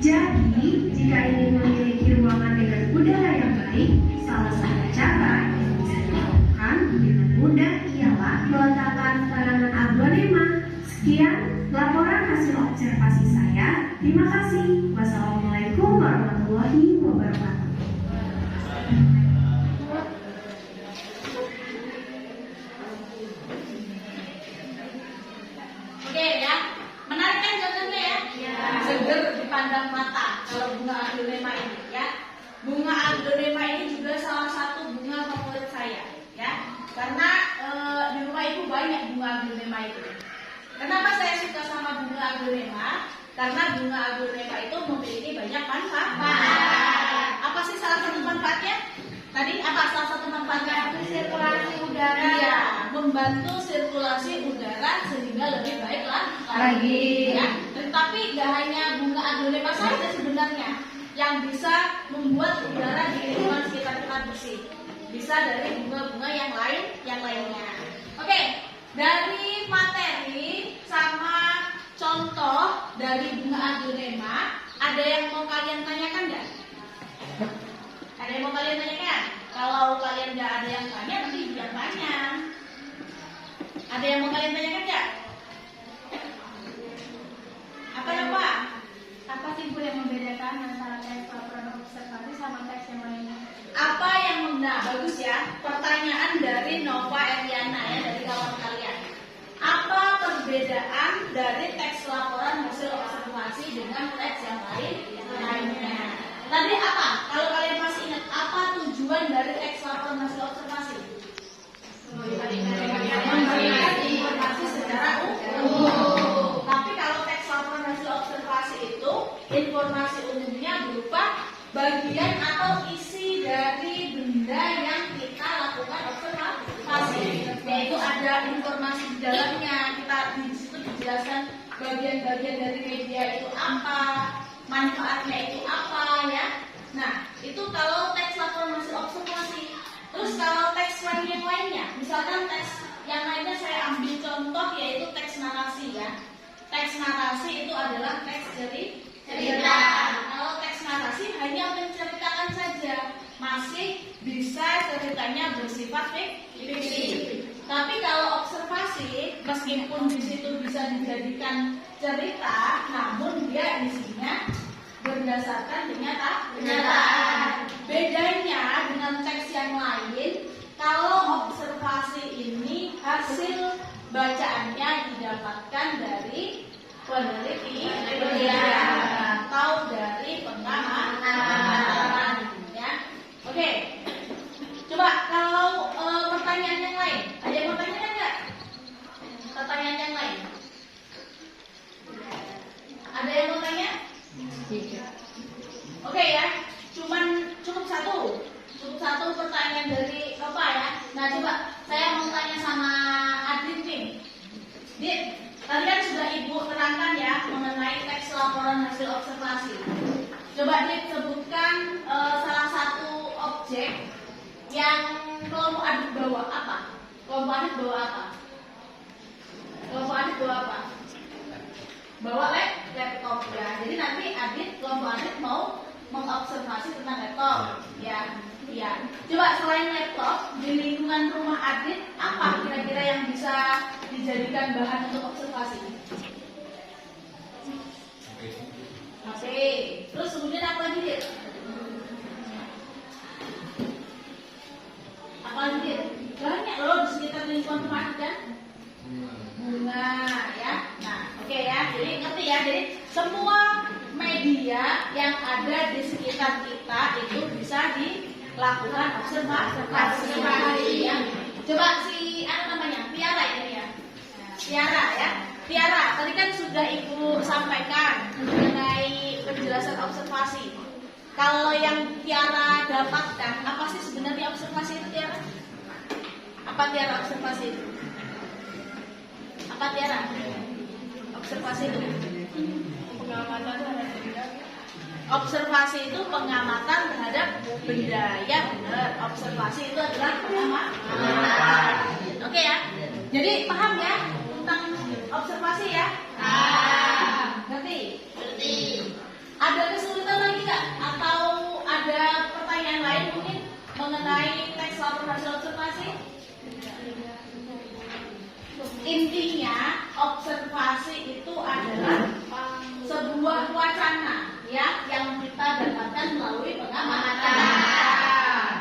Jadi, jika ingin memiliki ruangan dengan udara yang baik, salah satu cara yang bisa dilakukan dengan mudah ialah meletakkan tanaman aglonema. Sekian laporan hasil observasi saya. Terima kasih. Wassalamualaikum warahmatullahi wabarakatuh. Oke ya, menarik kan contohnya ya? Seger dipandang mata kalau bunga aglonema ini ya. Bunga aglonema ini juga salah satu bunga favorit saya ya. Karena di rumah ibu banyak bunga aglonema itu. Kenapa saya suka sama bunga aglonema? Karena bunga aglonema itu memiliki banyak manfaat. Apa sih salah satu manfaatnya? Tadi apa salah satu manfaatnya? Sirkulasi udara. Iya, membantu sirkulasi udara sehingga lebih baik lagi. Ya. Tetapi nggak hanya bunga aglonema saja sebenarnya yang bisa membuat udara di lingkungan sekitar kita bersih. Bisa dari bunga-bunga yang lainnya. Oke, dari materi sama contoh dari bunga aglonema, ada yang mau kalian tanyakan nggak? Kalau kalian nggak ada yang tanya, nanti ibu yang tanya. Ada yang mau kalian tanyakan nggak? Apa ya Pak? Apa sih Bu yang membedakan antara teks laporan observasi sama teks yang lainnya? Apa yang bagus ya? Pertanyaan dari Nova Eliana ya, dari kawan kalian. Apa perbedaan dari teks laporan hasil observasi dengan teks yang lainnya? Tadi apa? Kalau kalian masih ingat, apa tujuan dari teks laporan hasil observasi? Memberikan informasi secara umum. Tapi kalau teks laporan hasil observasi itu informasi umumnya berupa bagian atau isi dari benda yang kita lakukan observasi. Yaitu ada informasi di dalamnya. Kita di situ dijelaskan bagian-bagian dari media itu apa, manfaatnya itu apa ya. Nah, itu kalau teks laporan hasil observasi. Terus kalau teks yang lainnya, misalkan teks yang lainnya saya ambil contoh yaitu teks narasi ya. Teks narasi itu adalah teks dari cerita. Kalau teks narasi hanya menceritakan saja, masih bisa ceritanya bersifat fiksi. Tapi kalau observasi, meskipun di situ bisa dijadikan cerita, namun dia isinya berdasarkan kenyataan. Bedanya dengan teks yang lain, kalau observasi ini hasil bacaannya didapatkan dari peneliti atau dari pengamatan ya. Oke. Coba kalau pertanyaan yang lain, ada yang mau tanyakan nggak? Pertanyaan yang lain? Ada yang mau tanya? Oke ya, cukup satu pertanyaan dari Bapak ya. Nah coba saya mau tanya sama Adit nih. Dit, tadi kan sudah Ibu terangkan ya mengenai teks laporan hasil observasi. Coba Dit sebutkan salah satu objek yang kelompok Adit bawa apa? Kelompok Adit bawa apa? Kelompok Adit bawa apa? Bawa laptop ya. Jadi nanti kelompok Adit mau mengobservasi tentang laptop ya. Ya. Coba selain laptop di lingkungan rumah Adit apa kira-kira yang bisa dijadikan bahan untuk observasi? HP. Terus kemudian apa lagi Dit? Apa lagi Dit? Banyak loh di sekitar lingkungan rumah Adit kan? Bunga ya. Nah, oke ya. Jadi ngerti ya. Jadi semua media yang ada di sekitar kita itu bisa dilakukan observasi ya. Coba si apa namanya? Tiara ini ya. Tiara ya. Tiara, tadi kan sudah Ibu sampaikan mengenai penjelasan observasi. Kalau yang Tiara dapatkan, apa sih sebenarnya observasi itu Tiara? Apa Tiara observasi itu? Apa Tiara? Observasi itu pengamatan terhadap benda. Observasi itu pengamatan terhadap benda. Ya benar. Observasi itu adalah pengamatan. Oke ya. Jadi paham ya tentang observasi ya? Ngerti? Ngerti. Ada kesulitan lagi nggak? Atau ada pertanyaan lain mungkin mengenai teks laporan hasil observasi? Intinya observasi itu adalah sebuah wacana ya yang kita dapatkan melalui pengamatan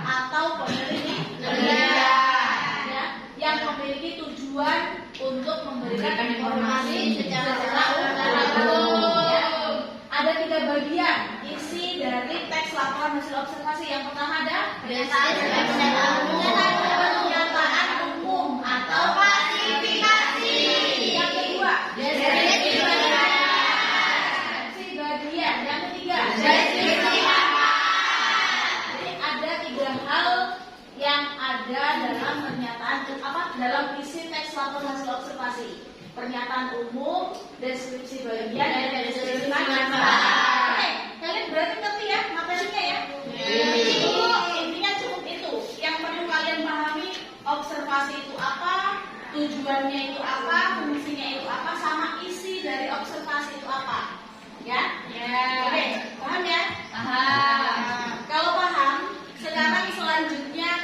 atau penelitian ya, yang memiliki tujuan untuk memberikan informasi secara umum ya. Ada 3 bagian isi dari teks laporan hasil observasi. Yang pertama ada pernyataan umum atau klasifikasi. Yang kedua deskripsi bagian. Yang ketiga deskripsi. Jadi ada 3 hal yang ada dalam pernyataan dalam isi teks laporan hasil observasi. Pernyataan umum, deskripsi bagian, dan deskripsi manfaat. Oke, kalian berarti ngerti ya materinya ya? Intinya cukup itu. Yang perlu kalian pahami, observasi itu apa, tujuannya itu apa, fungsinya itu apa, sama isi dari observasi itu apa. Ya? Oke, paham ya? Paham. Kalau paham, sekarang selanjutnya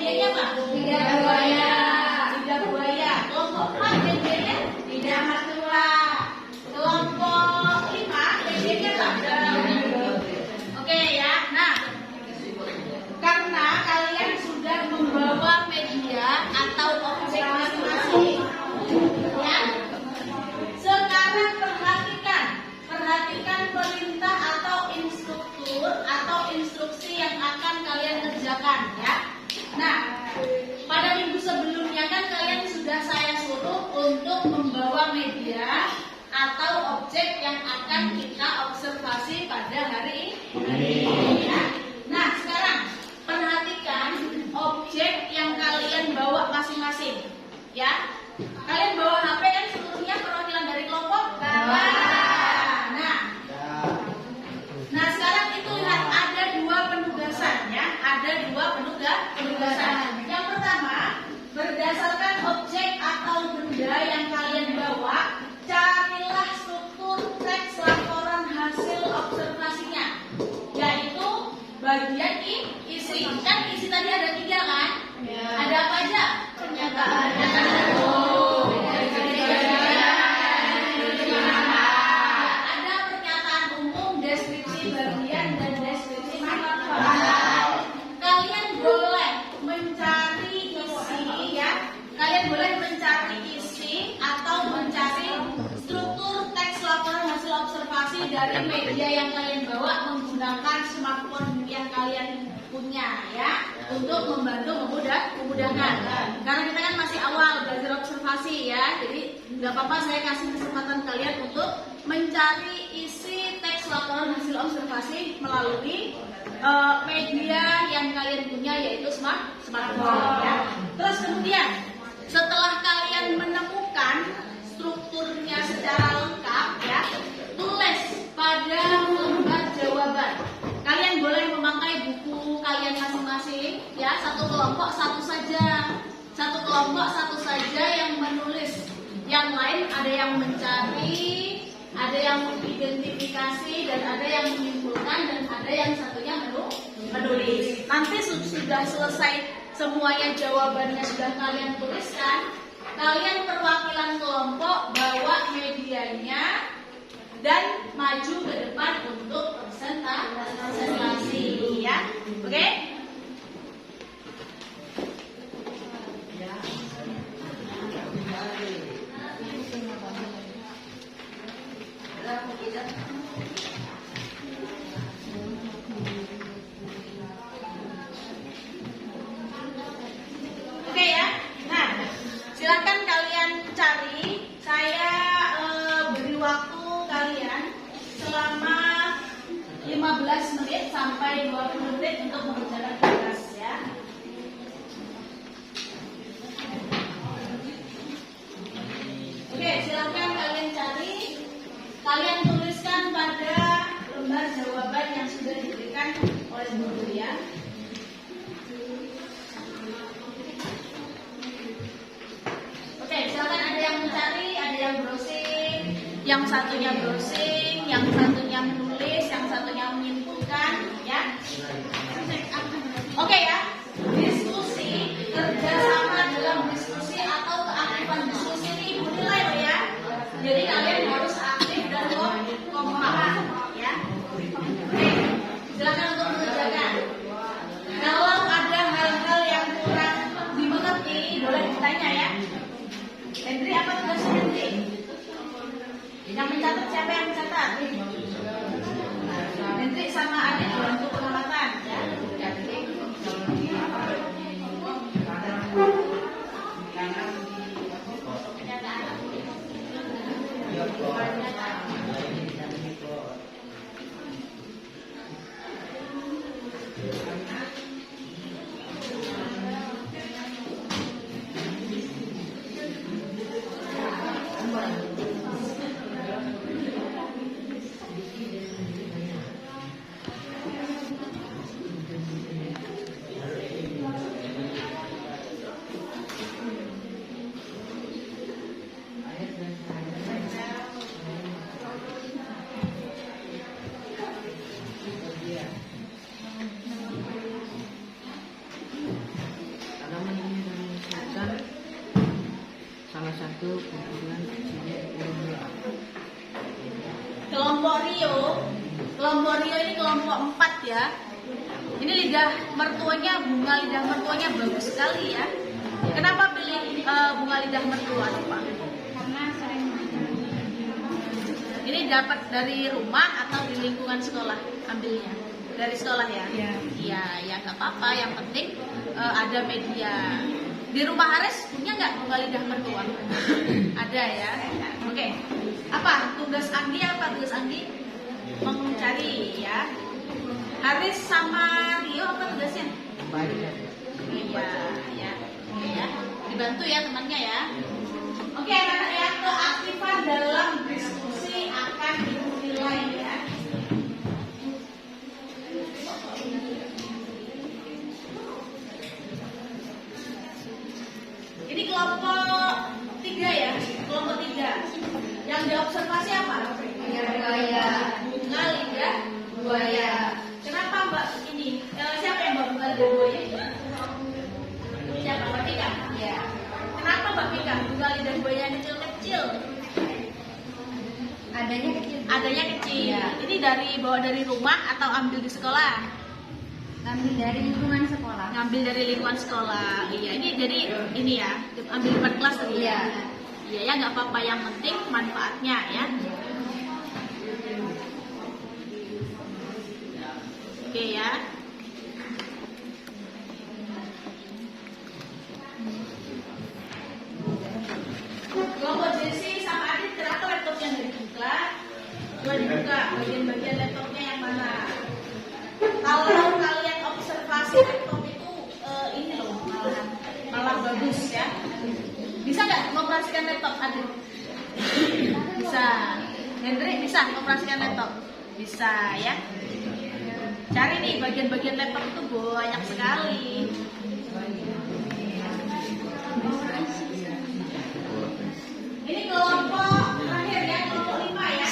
medianya apa? Lidah buaya. Lidah buaya. Kelompok 4 medianya lidah martua. Kelompok 5 medianya apa? Oke ya. Nah, karena kalian sudah membawa media atau objek masing-masing, ya. Sekarang perhatikan perintah atau instruktur atau instruksi yang akan kalian kerjakan, ya. Nah, pada minggu sebelumnya kan kalian sudah saya suruh untuk membawa media atau objek yang akan kita observasi pada hari ini. Ya. Nah, sekarang perhatikan objek yang kalian bawa masing-masing, ya. Kalian bawa HP kan seluruhnya perwakilan dari kelompok? Bawa. Nah, sekarang itu lihat ada 2 penugasan, ya. Ada 2 penugasan. Yang pertama, berdasarkan objek atau benda yang kalian bawa, carilah struktur teks laporan hasil observasinya, yaitu bagian isi. Kan isi tadi ada 3 kan? Ya. Ada apa aja? Pernyataan. Ada pernyataan umum, deskripsi bagian dan deskripsi manfaat. Kalian boleh mencari isi, ya. Kalian boleh mencari isi atau mencari struktur teks laporan hasil observasi dari media yang kalian bawa menggunakan smartphone yang kalian punya, ya, untuk membantu memudahkan. Karena kita kan masih awal belajar observasi, ya, jadi nggak apa-apa saya kasih kesempatan kalian untuk mencari isi teks laporan hasil observasi melalui media yang kalian punya, yaitu smartphone, ya. Terus kemudian setelah kalian menemukan strukturnya secara lengkap, ya, tulis pada lembar jawaban. Kalian boleh memakai buku kalian masing-masing, ya. Satu kelompok satu saja yang menulis. Yang lain ada yang mencari, ada yang mengidentifikasi, dan ada yang menyimpulkan, dan ada yang satunya menulis. Nanti sudah selesai semuanya, jawabannya sudah kalian tuliskan, kalian perwakilan kelompok bawa medianya dan maju ke depan untuk presentasi, ya. Oke? Oke ya. Nah, silakan kalian cari. Saya beri waktu kalian selama 15 menit sampai 20 menit untuk mengerjakan tugas, ya. Oke, silakan kalian cari. Kalian tuliskan pada lembar jawaban yang sudah diberikan oleh guru, ya. Oke, silakan, ada yang mencari, ada yang browsing, yang satunya browsing, yang satunya menulis, yang satunya menyimpulkan, ya. Oke ya, diskusi, kerjasama dalam diskusi atau keaktifan diskusi ini ibu nilai loh, ya. Jadi kalian harus aktif dan kompakan, ya. Oke, silakan untuk mengerjakan. Kalau ada hal-hal yang kurang dimengerti, boleh ditanya, ya. Hendri, apa tugasnya Hendri? Yang mencatat siapa yang mencatat? Hendri sama Adik untuk pengamatan, ya. Kelompok Rio ini kelompok 4 ya. Ini lidah mertuanya, bunga lidah mertuanya bagus sekali ya. Kenapa pilih bunga lidah mertua, Pak? Karena sering Ini dapat dari rumah atau di lingkungan sekolah ambilnya? Dari sekolah ya? Iya. Iya, ya nggak apa-apa. Yang penting ada media. Di rumah Haris punya nggak bunga lidah mertua? Ada ya. Oke. Apa tugas Anggi? Tugas Anggi mencari ya. Haris sama Rio apa tugasnya? Iya, ya. Oke ya. Dibantu ya temannya ya. Oke, anak-anak yang keaktifan dalam diskusi akan dinilai ya. Ini kelompok 3 ya, kelompok 3. Yang diobservasi apa? buaya. Bunga lidah Buaya. Kenapa Mbak ini? Siapa yang Mbak bunga lidah buaya? Siapa Mbak Pika? Iya. Kenapa Mbak Pika bunga lidah buaya kecil-kecil? Adanya kecil. Adanya kecil. Iya. Ini bawa dari rumah atau ambil di sekolah? Ngambil dari lingkungan sekolah. Ngambil dari lingkungan sekolah. Iya, ini jadi ini ya, ambil di depan kelas tadi ya. Iya. Iya ya, nggak apa-apa, yang penting manfaatnya ya. Oke ya. Kelompok Jesse sama Adit, kenapa laptopnya nggak dibuka? Coba dibuka bagian-bagian laptopnya yang mana? Kalau kalian observasi laptop itu ini loh, malah bagus ya. Bisa nggak mengoperasikan laptop, Adit? Bisa. Hendrik bisa mengoperasikan laptop? Bisa ya. Cari nih bagian-bagian laptop itu banyak sekali. Ini kelompok terakhir ya, kelompok 5 ya.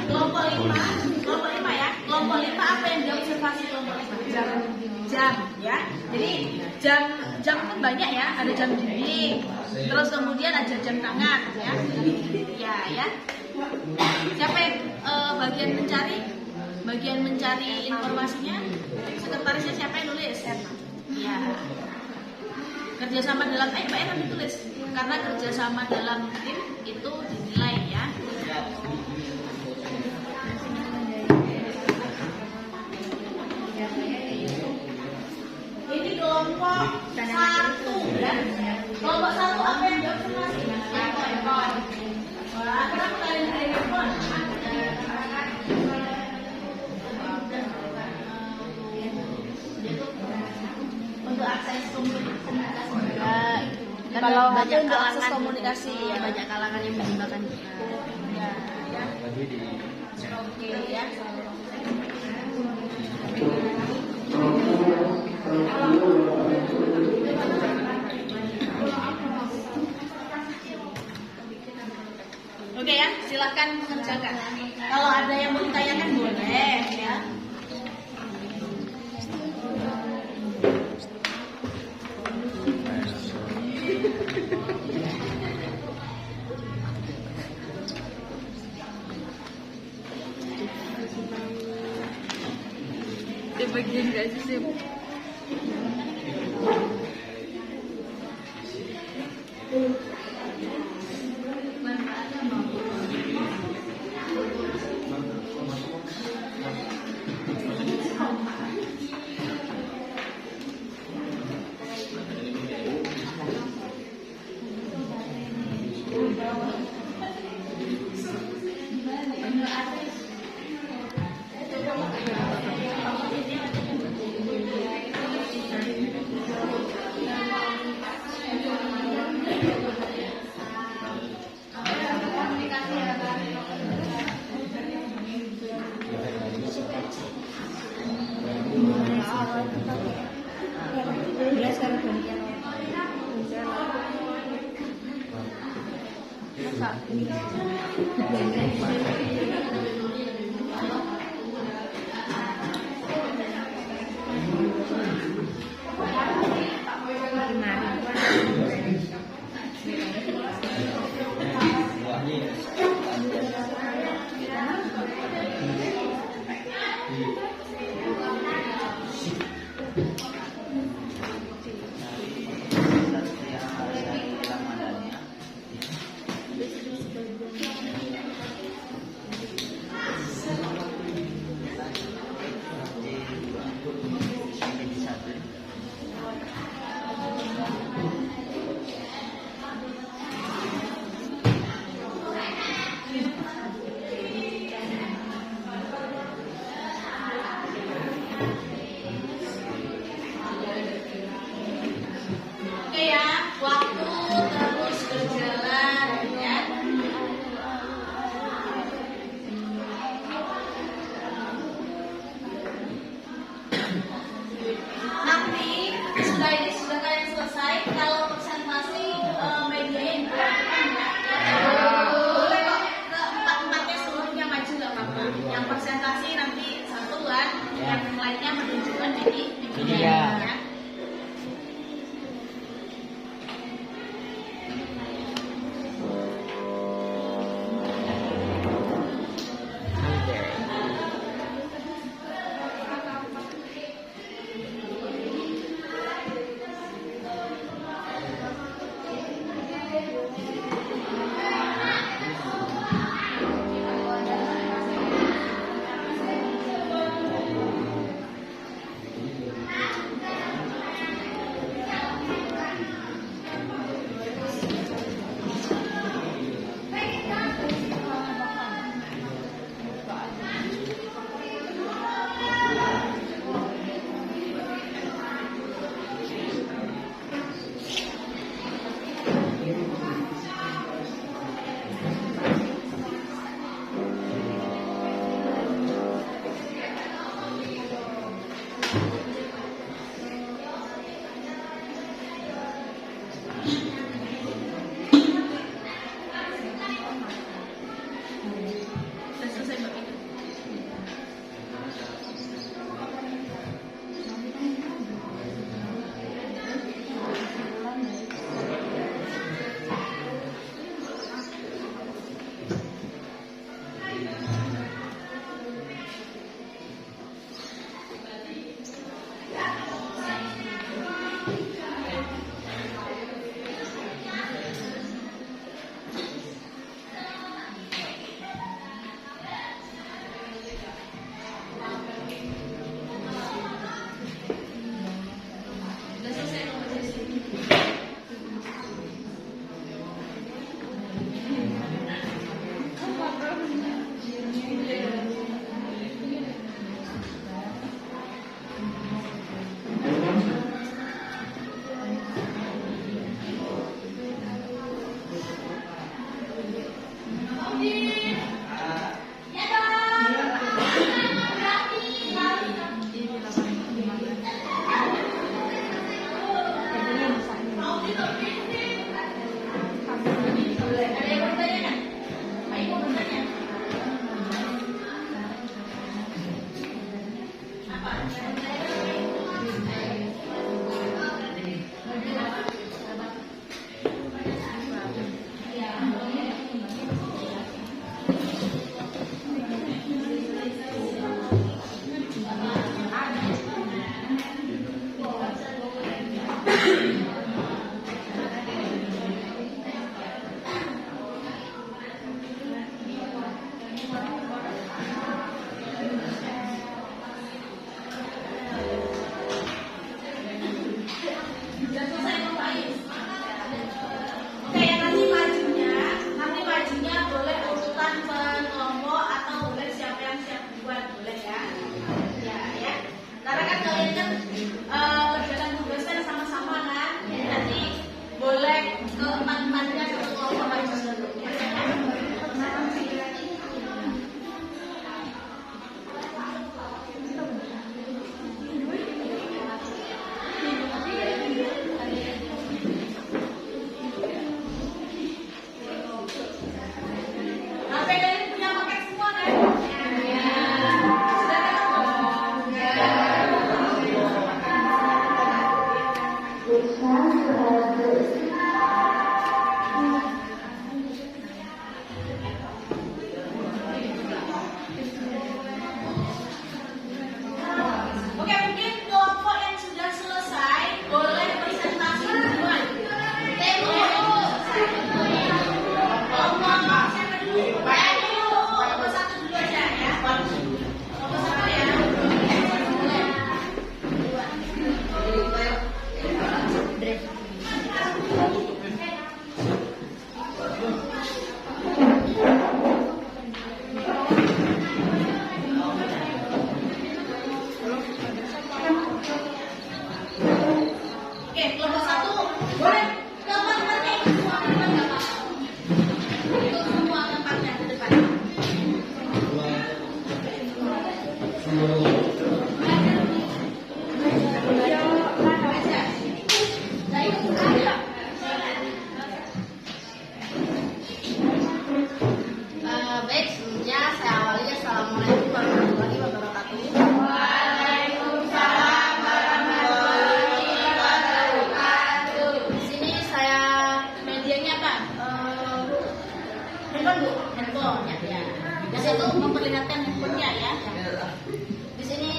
Kelompok 5 ya. Kelompok 5 apa yang diobservasi kelompok 5? Jam ya. Jadi jam kan banyak ya, ada jam dinding. Terus kemudian ada jam tangan ya. Ya. Siapa yang bagian mencari informasinya? Sekretarisnya siapa yang nulis? Ya. Kerjasama dalam Mbak nanti tulis, karena kerjasama dalam tim itu dinilai ya. Ini kelompok 1 ya. Kelompok 1 apa yang diobservasi? Handphone. Wah, kenapa kalian ada handphone? Untuk akses komunikasi. Kalau banyak untuk kalangan akses komunikasi gitu. ya banyak kalangan yang menggunakan Ya. Oke ya. Oke ya, silakan mengerjakan. Kalau ada yang mau ditanyakan boleh ya. di bagian gak sih?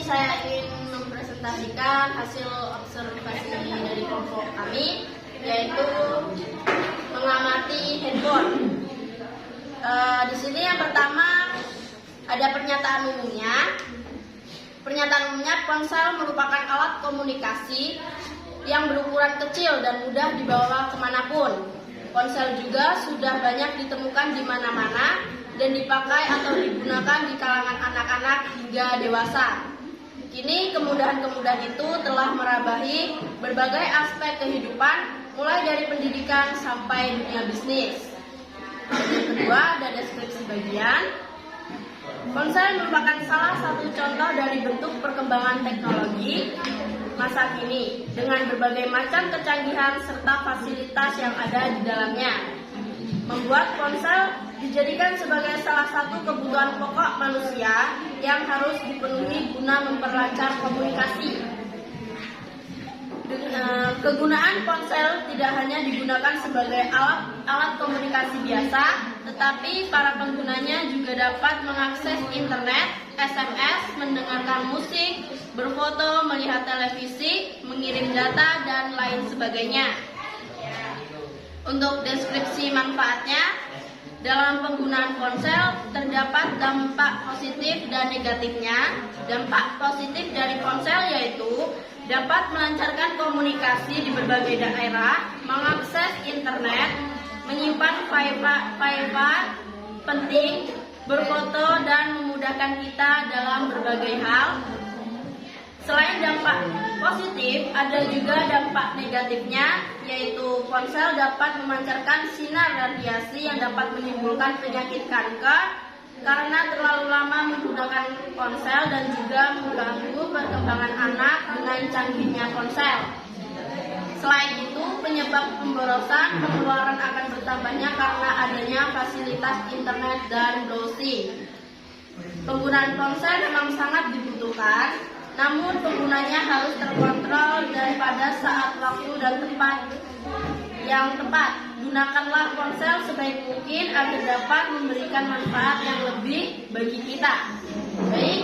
saya ingin mempresentasikan hasil observasi dari kelompok kami, yaitu mengamati handphone. Di sini yang pertama ada pernyataan umumnya. Pernyataan umumnya, ponsel merupakan alat komunikasi yang berukuran kecil dan mudah dibawa kemanapun. Ponsel juga sudah banyak ditemukan di mana-mana dan dipakai atau digunakan di kalangan anak-anak hingga dewasa. Kini kemudahan-kemudahan itu telah merabahi berbagai aspek kehidupan, mulai dari pendidikan sampai dunia bisnis. Yang kedua, ada deskripsi bagian. Ponsel merupakan salah satu contoh dari bentuk perkembangan teknologi. masa kini dengan berbagai macam kecanggihan serta fasilitas yang ada di dalamnya. Membuat ponsel dijadikan sebagai salah satu kebutuhan pokok manusia yang harus dipenuhi guna memperlancar komunikasi. Kegunaan ponsel tidak hanya digunakan sebagai alat komunikasi biasa, tetapi para penggunanya juga dapat mengakses internet, SMS, mendengarkan musik, berfoto, melihat televisi, mengirim data, dan lain sebagainya. Untuk deskripsi manfaatnya, dalam penggunaan ponsel terdapat dampak positif dan negatifnya. Dampak positif dari ponsel yaitu dapat melancarkan komunikasi di berbagai daerah, mengakses internet, menyimpan file-file penting, berfoto, dan memudahkan kita dalam berbagai hal. Selain dampak positif, ada juga dampak negatifnya, yaitu ponsel dapat memancarkan sinar radiasi yang dapat menimbulkan penyakit kanker karena terlalu lama menggunakan ponsel dan juga mengganggu perkembangan anak dengan canggihnya ponsel. Selain itu, penyebab pemborosan pengeluaran akan bertambahnya karena adanya fasilitas internet dan browsing. Penggunaan ponsel memang sangat dibutuhkan, namun penggunanya harus terkontrol daripada saat waktu dan tempat yang tepat. Gunakanlah ponsel sebaik mungkin agar dapat memberikan manfaat yang lebih bagi kita. Baik,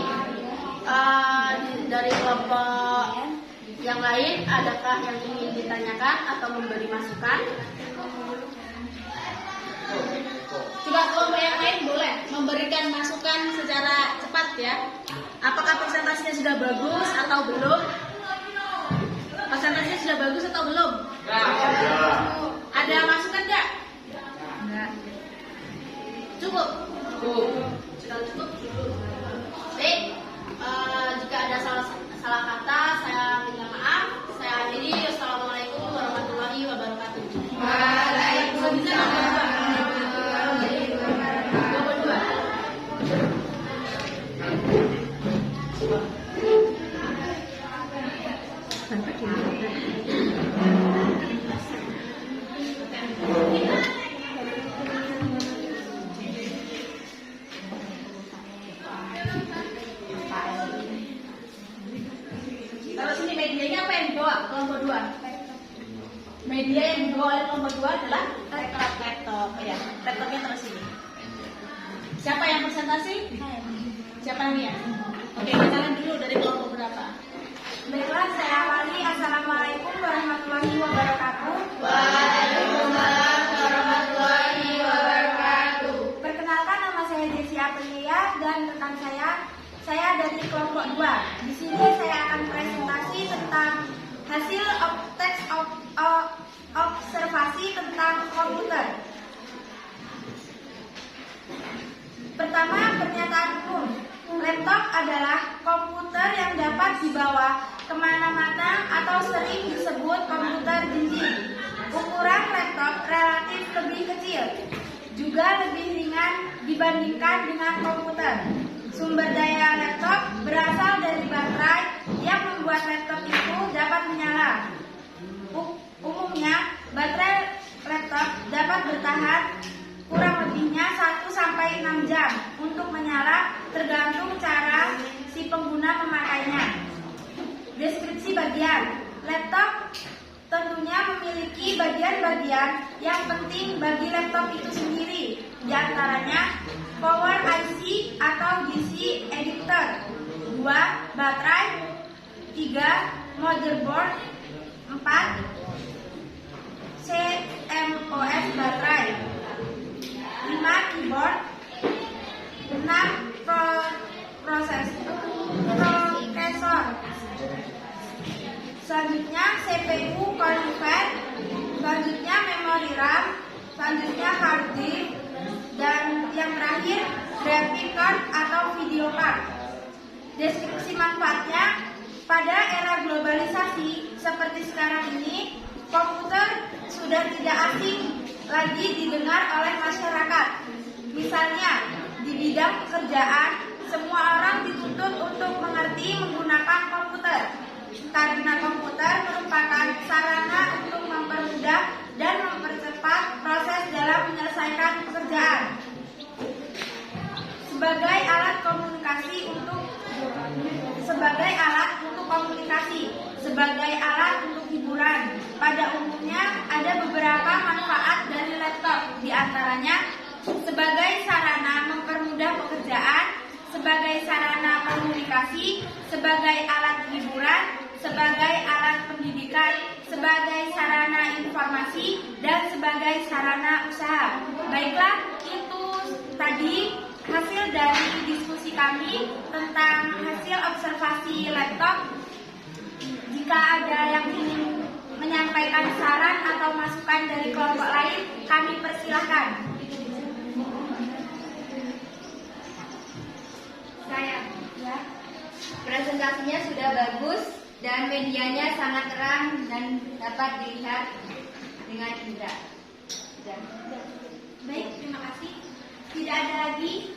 dari kelompok yang lain, adakah yang ingin ditanyakan atau memberi masukan? Coba kelompok yang lain boleh memberikan masukan secara cepat ya. Apakah presentasinya sudah bagus atau belum? Presentasinya sudah bagus atau belum? Ada masukan nggak? Enggak. Cukup? Sudah cukup? Baik, jika ada salah kata, saya minta maaf. Saya akhiri. Assalamualaikum warahmatullahi wabarakatuh. Waalaikumsalam. Terus ini medianya apa yang dibawa kelompok 2? Media yang dibawa oleh kelompok 2 adalah laptop. Ya, laptopnya terus ini. Siapa yang presentasi? Siapa yang lihat? Oke, kita lihat dulu dari kelompok berapa. Baiklah, saya awali. Assalamualaikum warahmatullahi wabarakatuh. Waalaikumsalam warahmatullahi wabarakatuh. Perkenalkan, nama saya Desi Aprilia dan rekan saya dari kelompok 2. Di sini saya akan presentasi tentang hasil teks observasi tentang komputer. Pertama, pernyataan umum. Laptop adalah komputer yang dapat dibawa kemana-mana atau sering disebut komputer genjing. Ukuran laptop relatif lebih kecil, juga lebih ringan dibandingkan dengan komputer. Sumber daya laptop berasal dari baterai yang membuat laptop itu dapat menyala. Umumnya, baterai laptop dapat bertahan kurang lebihnya 1-6 jam untuk menyala, tergantung cara si pengguna memakainya. Deskripsi bagian. Laptop tentunya memiliki bagian-bagian yang penting bagi laptop itu sendiri. Di antaranya power IC atau DC editor, 2 baterai, 3 motherboard, 4 CMOS baterai, 5 keyboard, 6 prosesor, selanjutnya CPU core fan, selanjutnya memori RAM, selanjutnya hard disk, dan yang terakhir graphic card atau video card. Deskripsi manfaatnya, pada era globalisasi seperti sekarang ini, komputer sudah tidak asing lagi didengar oleh masyarakat. Misalnya, di bidang pekerjaan, semua orang dituntut untuk mengerti menggunakan komputer. karena komputer merupakan sarana untuk mempermudah dan mempercepat proses dalam menyelesaikan pekerjaan. Sebagai alat komunikasi, sebagai alat untuk hiburan. Pada umumnya ada beberapa manfaat dari laptop, di antaranya sebagai sarana mempermudah pekerjaan, sebagai sarana komunikasi, sebagai alat hiburan, sebagai alat pendidikan, sebagai sarana informasi, dan sebagai sarana usaha. Baiklah, itu tadi hasil dari diskusi kami tentang hasil observasi laptop. Jika ada yang ingin menyampaikan saran atau masukan dari kelompok lain, kami persilahkan. Saya, ya. Presentasinya sudah bagus dan medianya sangat terang dan dapat dilihat dengan indra. Baik, terima kasih. Tidak ada lagi?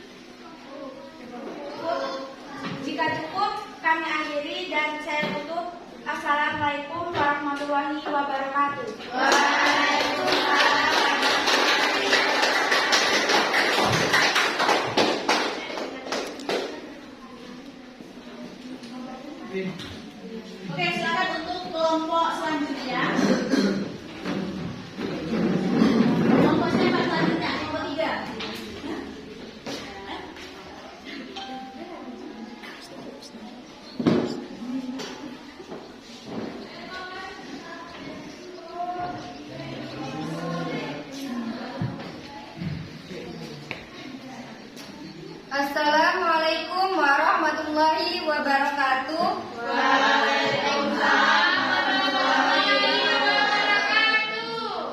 Jika cukup, kami akhiri dan saya tutup. Assalamualaikum warahmatullahi wabarakatuh. Oke, silakan untuk kelompok selanjutnya. Kelompok siapa selanjutnya? Kelompok 3. Assalamualaikum warahmatullahi wabarakatuh.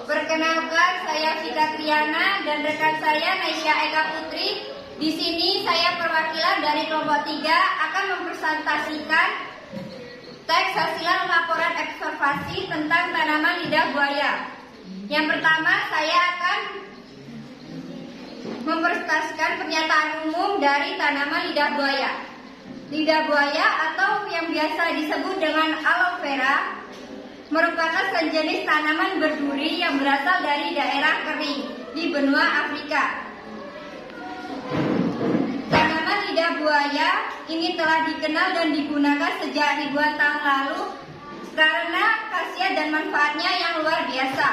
Perkenalkan, saya Vika Triana dan rekan saya Naisha Eka Putri. Di sini saya perwakilan dari kelompok 3 akan mempresentasikan teks hasilan laporan observasi tentang tanaman lidah buaya. Yang pertama, saya akan mempresentasikan pernyataan umum dari tanaman lidah buaya. Lidah buaya atau yang biasa disebut dengan aloe vera merupakan sejenis tanaman berduri yang berasal dari daerah kering di benua Afrika. Tanaman lidah buaya ini telah dikenal dan digunakan sejak ribuan tahun lalu karena khasiat dan manfaatnya yang luar biasa.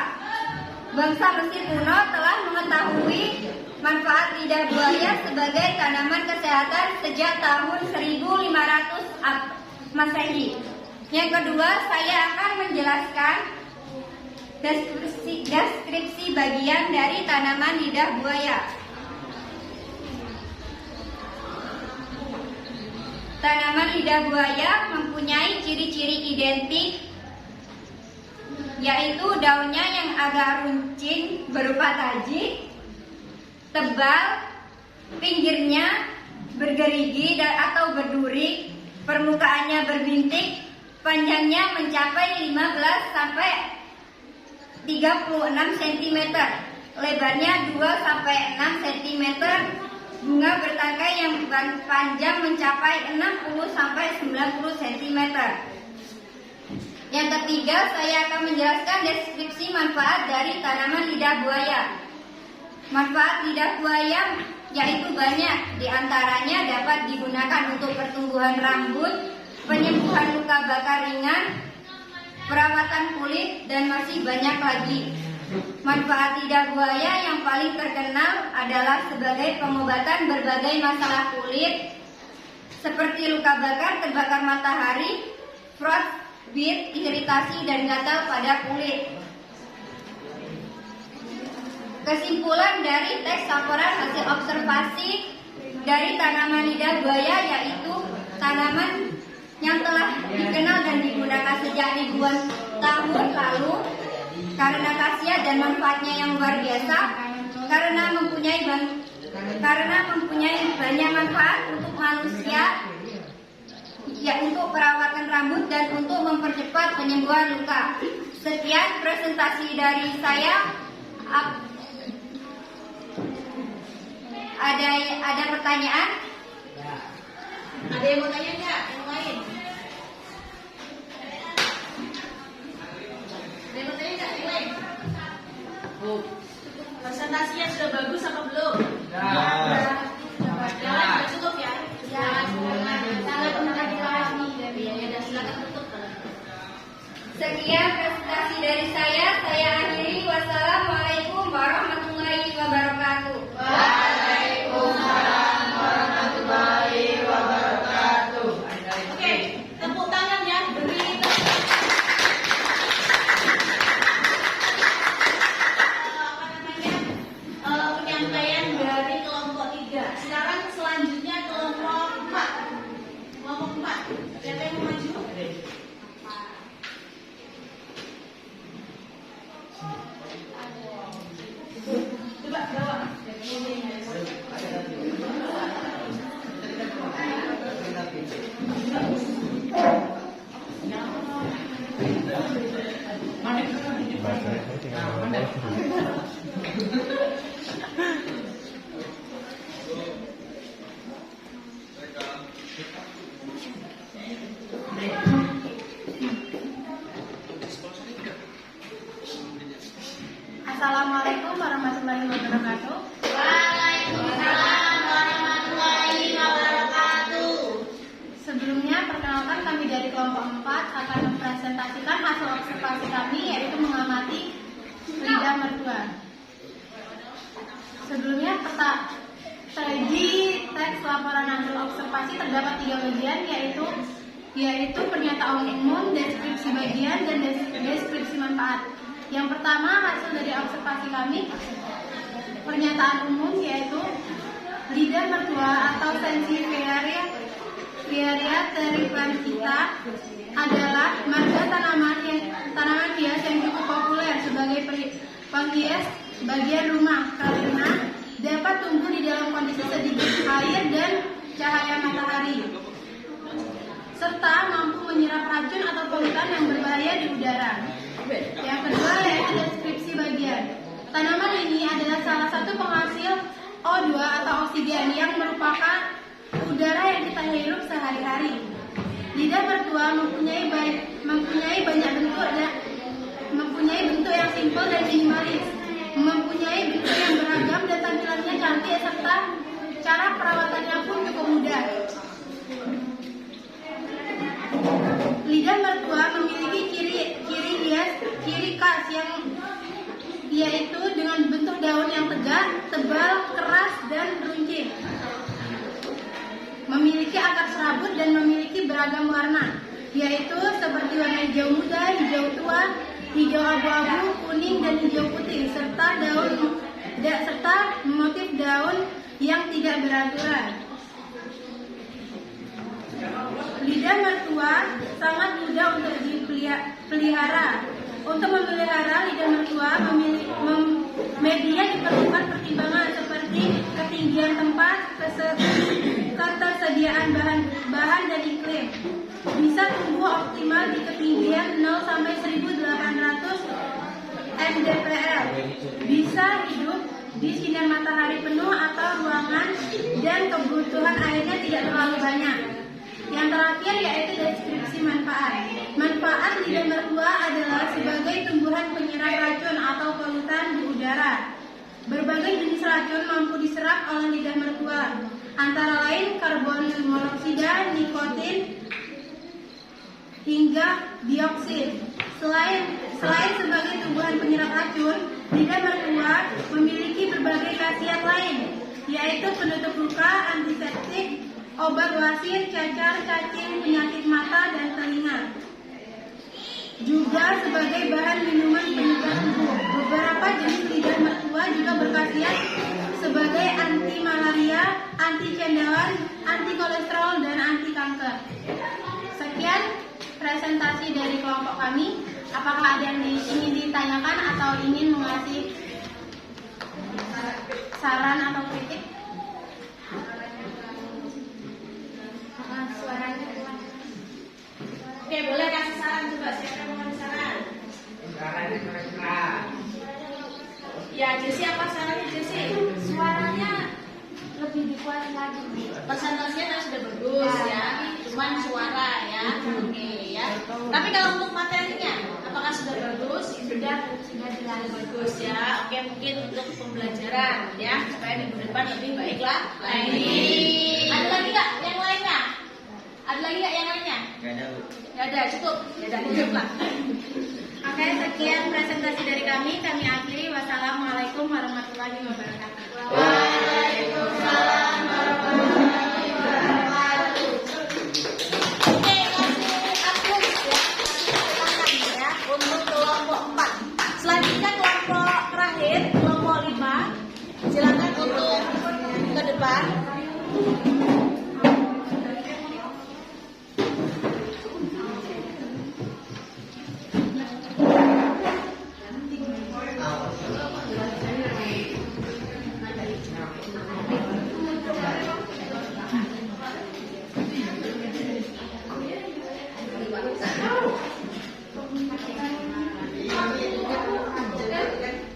Bangsa Mesir kuno telah mengetahui manfaat lidah buaya sebagai tanaman kesehatan sejak tahun 1500 Masehi. Yang kedua, saya akan menjelaskan deskripsi bagian dari tanaman lidah buaya. Tanaman lidah buaya mempunyai ciri-ciri identik, yaitu daunnya yang agak runcing berupa taji, tebal, pinggirnya bergerigi atau berduri, permukaannya berbintik, panjangnya mencapai 15 sampai 36 cm, lebarnya 2 sampai 6 cm, bunga bertangkai yang panjang mencapai 60 sampai 90 cm. Yang ketiga, saya akan menjelaskan deskripsi manfaat dari tanaman lidah buaya. Manfaat lidah buaya yaitu banyak, diantaranya dapat digunakan untuk pertumbuhan rambut, penyembuhan luka bakar ringan, perawatan kulit, dan masih banyak lagi. Manfaat lidah buaya yang paling terkenal adalah sebagai pengobatan berbagai masalah kulit seperti luka bakar terbakar matahari, frostbite, iritasi, dan gatal pada kulit. Kesimpulan dari teks laporan hasil observasi dari tanaman lidah buaya yaitu tanaman yang telah dikenal dan digunakan sejak ribuan tahun lalu karena khasiat dan manfaatnya yang luar biasa, karena mempunyai banyak manfaat untuk manusia, ya untuk perawatan rambut dan untuk mempercepat penyembuhan luka. Sekian presentasi dari saya. Ada pertanyaan? Ada yang mau tanya nggak? Yang lain? Presentasinya sudah bagus apa belum? Jangan cukup ya. Silakan tutup. Sekian presentasi dari saya akhiri. Wassalamualaikum warahmatullahi wabarakatuh. Waalaikumsalam warahmatullahi wabarakatuh. Oke, tepuk tangan ya. Beri penyampaian dari kelompok 3. Sekarang selanjutnya kelompok 4. Kelompok 4. Siapa yang mau maju? Coba bawa. Assalamualaikum warahmatullahi wabarakatuh. Waalaikumsalam warahmatullahi wabarakatuh. Sebelumnya, perkenalkan kami dari kelompok 4 akan mempresentasikan hasil observasi kami, yaitu mengamati lidah mertua. Sebelumnya, di teks laporan hasil observasi terdapat 3 bagian, yaitu pernyataan umum, deskripsi bagian, dan deskripsi manfaat. Yang pertama, hasil dari observasi kami, pernyataan umum, yaitu lidah mertua atau Sansevieria terriplantiata adalah marga tanaman hias yang cukup populer sebagai penghias bagian rumah karena dapat tumbuh di dalam kondisi sedikit air dan cahaya matahari, serta mampu menyerap racun atau polutan yang berbahaya di udara. Yang kedua yaitu deskripsi bagian. Tanaman ini adalah salah satu penghasil O2 atau oksigen yang merupakan udara yang kita hirup sehari-hari. Lidah mertua mempunyai banyak bentuk yang simpel dan minimalis, mempunyai bentuk yang beragam dan tampilannya cantik serta cara perawatannya pun cukup mudah. Lidah mertua memiliki ciri khas yaitu dengan bentuk daun yang tegak, tebal, keras, dan runcing. Memiliki akar serabut dan memiliki beragam warna, yaitu seperti warna hijau muda, hijau tua, hijau abu-abu, kuning, dan hijau putih, serta motif daun yang tidak beraturan. Lidah mertua sangat mudah untuk dipelihara. Untuk memelihara lidah mertua, media diperlukan pertimbangan seperti ketinggian tempat, ketersediaan bahan dan iklim. Bisa tumbuh optimal di ketinggian 0 sampai 1800 mdpl. Bisa hidup di sinar matahari penuh atau ruangan dan kebutuhan airnya tidak terlalu banyak. Yang terakhir yaitu deskripsi manfaat. Manfaat lidah mertua adalah sebagai tumbuhan penyerap racun atau polutan di udara. Berbagai jenis racun mampu diserap oleh lidah mertua, antara lain karbon monoksida, nikotin, hingga dioksin. Selain sebagai tumbuhan penyerap racun, lidah mertua memiliki berbagai khasiat lain, yaitu penutup luka, antiseptik, obat wasir, cacar, cacing, penyakit mata dan telinga. Juga sebagai bahan minuman penyegar tubuh. Beberapa jenis lidah mertua juga berkhasiat sebagai anti malaria, anti cendawan, anti kolesterol, dan anti kanker. Sekian presentasi dari kelompok kami. Apakah ada yang ingin ditanyakan atau ingin mengasih saran atau kritik? Suaranya keluar. Oke, boleh kasih saran coba. Siapa yang mau kasih saran? Ya, Jesse, apa sarannya Jesse? Suaranya lebih dikuatin lagi, Bu. Presentasinya sudah bagus ya, cuman suara ya. Oke ya. Tapi kalau untuk materinya, apakah sudah bagus? Sudah jelas. Bagus ya. Oke, mungkin untuk pembelajaran ya, supaya minggu depan lebih baiklah lagi. Ada lagi nggak yang lainnya? Ada lagi nggak yang lainnya? Gak ada, Bu. Nggak ada, cukup. Ya udah, cukup lah. Oke, sekian presentasi dari kami. Kami akhiri. Wassalamualaikum warahmatullahi wabarakatuh. Waalaikumsalam warahmatullahi wabarakatuh. Oke, kasih upload ya. Silakan ya untuk kelompok 4. Selanjutnya kelompok terakhir, kelompok 5. Silakan untuk ke depan.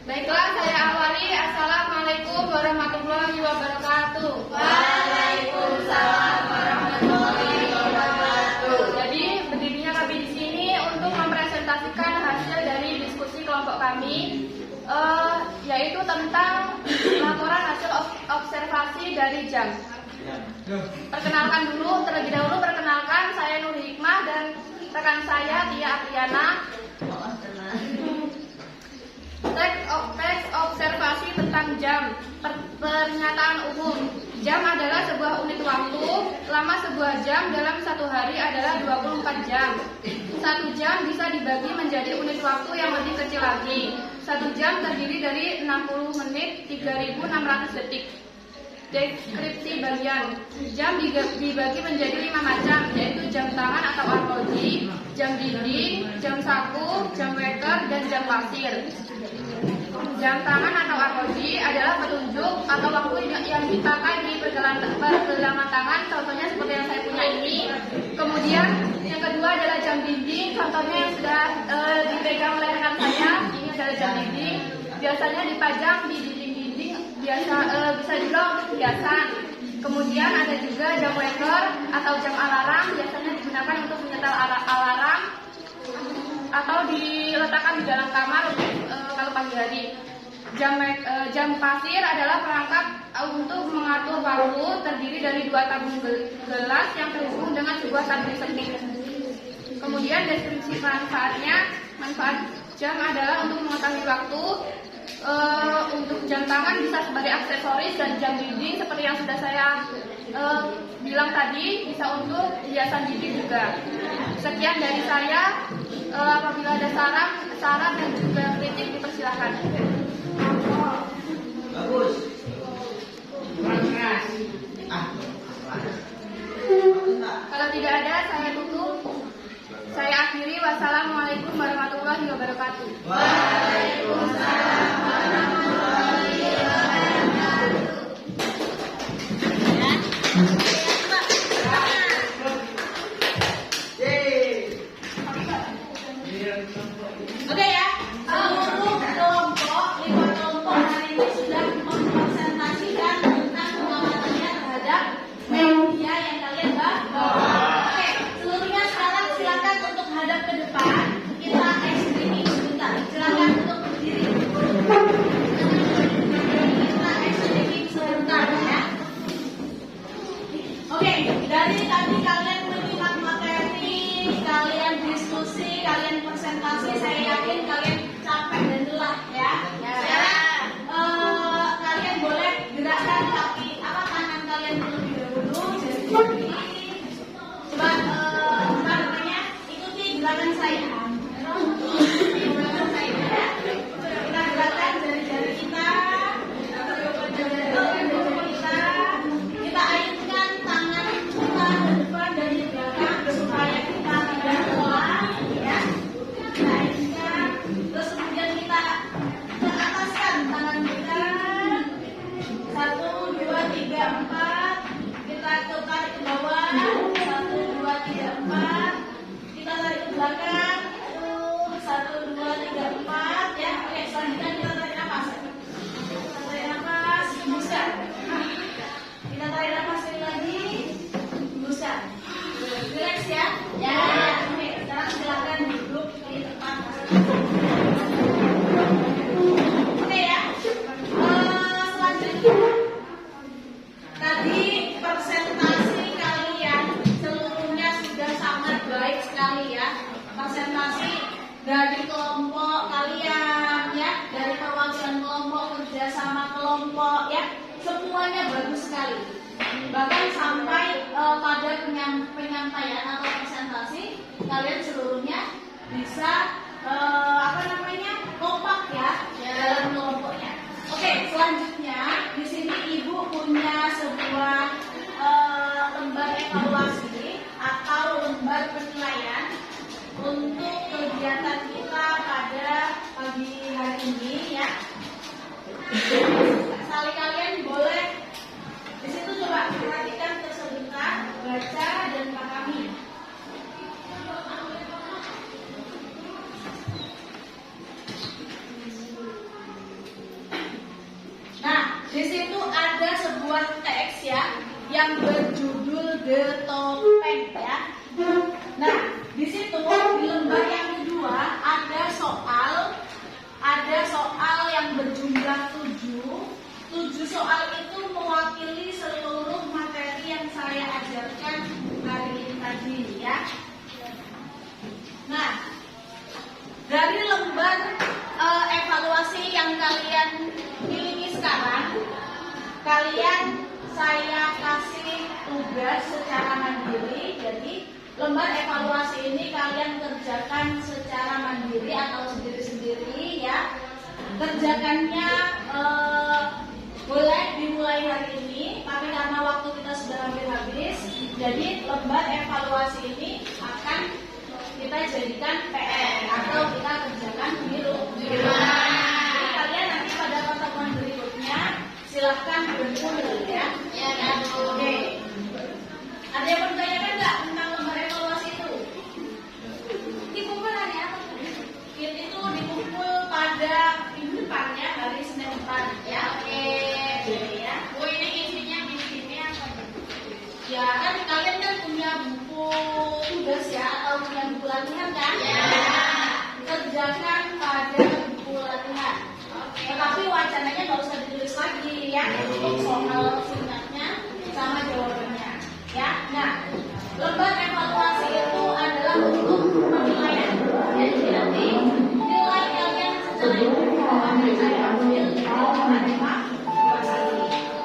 Baiklah, saya awali. Assalamualaikum warahmatullahi wabarakatuh. Waalaikumsalam warahmatullahi wabarakatuh. Jadi, berdirinya kami di sini untuk mempresentasikan hasil dari diskusi kelompok kami, yaitu tentang laporan hasil observasi dari jam. Terlebih dahulu perkenalkan, saya Nur Hikmah dan rekan saya Tia Apriana. Teks observasi tentang jam. Pernyataan umum. Jam adalah sebuah unit waktu. Lama sebuah jam dalam satu hari adalah 24 jam. Satu jam bisa dibagi menjadi unit waktu yang lebih kecil lagi. Satu jam terdiri dari 60 menit 3.600 detik. Deskripsi bagian. Jam dibagi menjadi 5 macam, yaitu jam tangan atau arloji, jam dinding, jam saku, jam waker, dan jam pasir. Jam tangan atau arloji adalah petunjuk atau waktu yang dipakai di pergelangan tangan, contohnya seperti yang saya punya ini. Kemudian yang kedua adalah jam dinding, contohnya yang sudah dipegang oleh rekan saya. Ini adalah jam dinding, biasanya dipajang di dinding-dinding, bisa juga untuk hiasan. Kemudian ada juga jam waker atau jam alarm, biasanya digunakan untuk menyetel alarm atau diletakkan di dalam kamar kalau pagi hari. Jam pasir adalah perangkat untuk mengatur waktu, terdiri dari 2 tabung gelas yang terhubung dengan sebuah tabung setik. Kemudian deskripsi manfaatnya. Manfaat jam adalah untuk mengetahui waktu. Untuk jam tangan bisa sebagai aksesoris, dan jam dinding seperti yang sudah saya bilang tadi bisa untuk hiasan dinding juga. Sekian dari saya. Apabila ada saran dan juga kritik dipersilakan. Bagus. Kalau tidak ada, saya tutup. Saya akhiri. Wassalamualaikum warahmatullahi wabarakatuh. Waalaikumsalam warahmatullahi wabarakatuh. Oke ya, untuk kelompok bersama kelompok ya, semuanya bagus sekali. Bahkan sampai pada penyampaian atau presentasi kalian seluruhnya bisa kompak ya dalam kelompoknya. Oke, selanjutnya di sini ibu punya sebuah lembar evaluasi atau lembar penilaian untuk kegiatan kita pada pagi hari ini ya. Sekali kalian boleh di situ coba perhatikan sebentar, baca dan pahami. Nah, di situ ada sebuah teks ya yang berjudul The Topeng ya. Nah, di situ di lembar yang kedua ada soal yang berjumlah 7. 7 soal itu mewakili seluruh materi yang saya ajarkan hari ini tadi ya. Nah, dari lembar evaluasi yang kalian miliki sekarang, saya kasih tugas secara mandiri. Jadi lembar evaluasi ini kalian kerjakan secara mandiri atau sendiri-sendiri ya. Kerjakannya boleh dimulai hari ini, tapi karena waktu kita sudah hampir habis, jadi lembar evaluasi ini akan kita jadikan PR atau kita kerjakan di rumah. Jadi kalian nanti pada pertemuan berikutnya silahkan berkumpul ya. Oke. Ada yang bertanyakan nggak tentang lembar evaluasi itu? Dikumpul hari apa? Itu dikumpul pada minggu depan ya, hari Senin depan ya. Oke. Ya. Oh, ini isinya apa? Ya kan kalian kan punya buku tugas ya atau punya buku latihan kan? Ya. Kerjakan pada buku latihan. Oke. Tetapi wacananya nggak usah ditulis lagi ya. Soal singkatnya sama jawabannya. Ya. Nah, lembar evaluasi itu adalah untuk penilaian. Jadi nanti nilai kalian secara individu saya ambil menerima.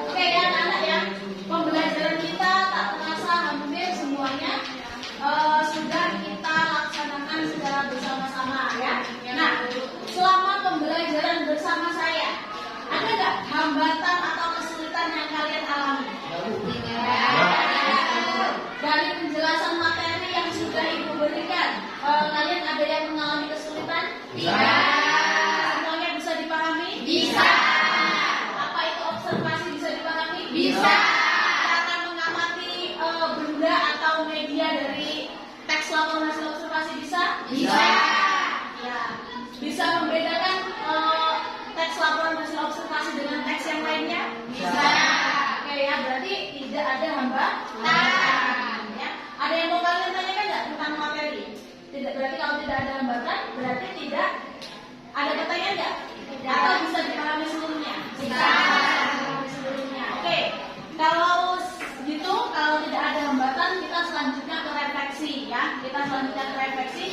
Oke ya anak ya, pembelajaran kita tak terasa hampir semuanya sudah kita laksanakan secara bersama-sama ya. Nah, selama pembelajaran bersama saya, ada nggak hambatan atau kesulitan yang kalian alami? Dari penjelasan materi yang sudah ibu berikan, kalian ada yang mengalami kesulitan? Semuanya bisa dipahami? Bisa. Apa itu observasi bisa dipahami? Bisa. Cara mengamati benda atau media dari teks laporan hasil observasi bisa? Bisa. Ya. Bisa membedakan teks laporan hasil observasi dengan teks yang lainnya? Bisa. Oke ya, berarti tidak ada hambatan. Ya. Ada yang mau kalian tanyakan nggak tentang materi? Tidak, berarti kalau tidak ada hambatan, berarti tidak ada pertanyaan nggak? Atau bisa dipahami seluruhnya? Bisa. Seluruhnya. Oke. Kalau gitu, kalau tidak ada hambatan, kita selanjutnya ke refleksi ya. Kita selanjutnya ke refleksi.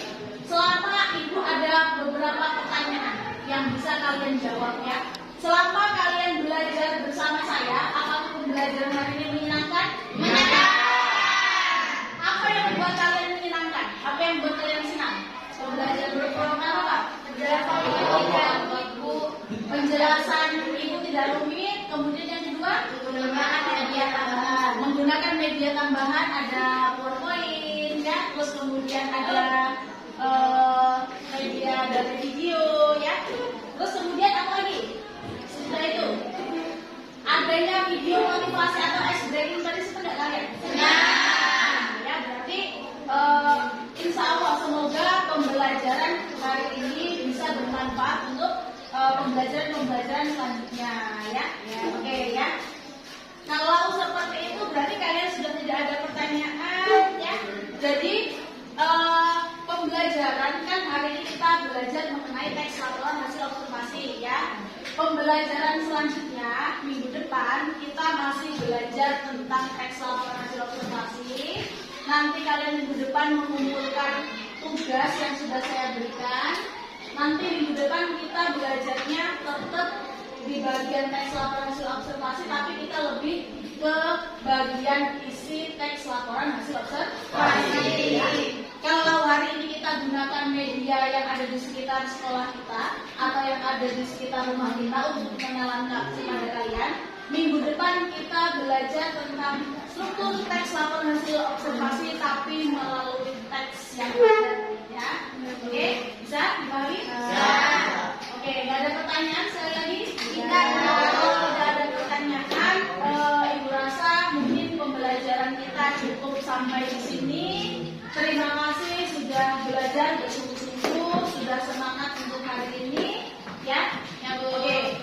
Selama ibu ada beberapa pertanyaan yang bisa kalian jawab ya. Selama kalian belajar bersama saya, apakah pembelajaran hari ini menyenangkan? Menyenangkan. Apa yang membuat kalian menyenangkan? Apa yang membuat kalian senang? Belajar berprogram apa? Penjelasan ibu tidak rumit. Kemudian yang kedua, menggunakan media tambahan ada PowerPoint ya. Terus kemudian ada media dari video ya. Terus kemudian apa lagi? Setelah itu adanya video motivasi atau ice breaking tadi sudah kalian? Ya berarti insya Allah semoga pembelajaran hari ini bisa bermanfaat untuk pembelajaran selanjutnya ya. Oke ya. Kalau seperti itu berarti kalian sudah tidak ada pertanyaan ya. Jadi pembelajaran kan hari ini kita belajar mengenai teks laporan hasil observasi ya. Pembelajaran selanjutnya minggu depan kita masih belajar tentang teks laporan hasil observasi. Nanti kalian minggu depan mengumpulkan tugas yang sudah saya berikan. Nanti minggu depan kita belajarnya tetap di bagian teks laporan hasil observasi, tapi kita lebih ke bagian isi teks laporan hasil observasi. Ya. Kalau hari ini kita gunakan media yang ada di sekitar sekolah kita atau yang ada di sekitar rumah kita untuk pengenalan kepada kalian, minggu depan kita belajar tentang struktur teks laporan hasil observasi tapi melalui teks yang ada. Ya, oke, bisa dipahami? Ya. Oke, nggak ada pertanyaan sekali lagi? Tidak. Kalau tidak ada pertanyaan, Ibu rasa mungkin pembelajaran kita cukup sampai di sini. Terima kasih sudah belajar bersungguh-sungguh, sudah semangat untuk hari ini, ya. Oke.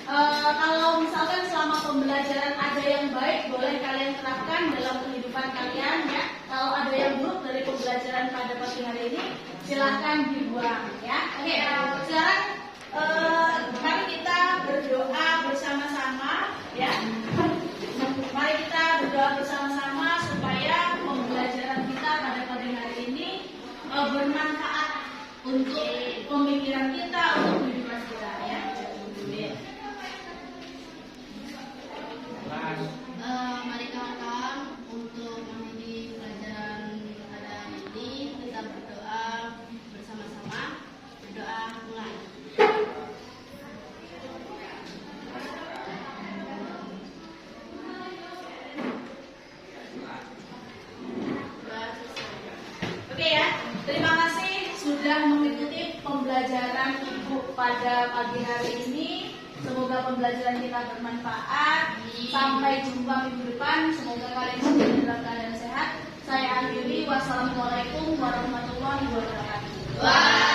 Kalau misalkan selama pembelajaran ada yang baik, boleh kalian terapkan dalam kehidupan kalian, ya. Kalau ada yang buruk dari pembelajaran pada pagi hari ini, silahkan dibuang, ya. Oke. Sekarang mari kita berdoa bersama-sama, ya. Mari kita berdoa bersama-sama supaya pembelajaran kita pada pagi hari ini bermanfaat untuk pemikiran kita, untuk kehidupan kita, ya. Mari kawan-kawan untuk menghadiri pelajaran pada hari ini kita berdoa bersama-sama. Berdoa mulai. Oke ya, terima kasih sudah mengikuti pembelajaran Ibu pada pagi hari ini. Semoga pembelajaran kita bermanfaat. Sampai jumpa minggu depan. Semoga kalian semua dalam keadaan sehat. Saya akhiri. Wassalamualaikum warahmatullahi wabarakatuh.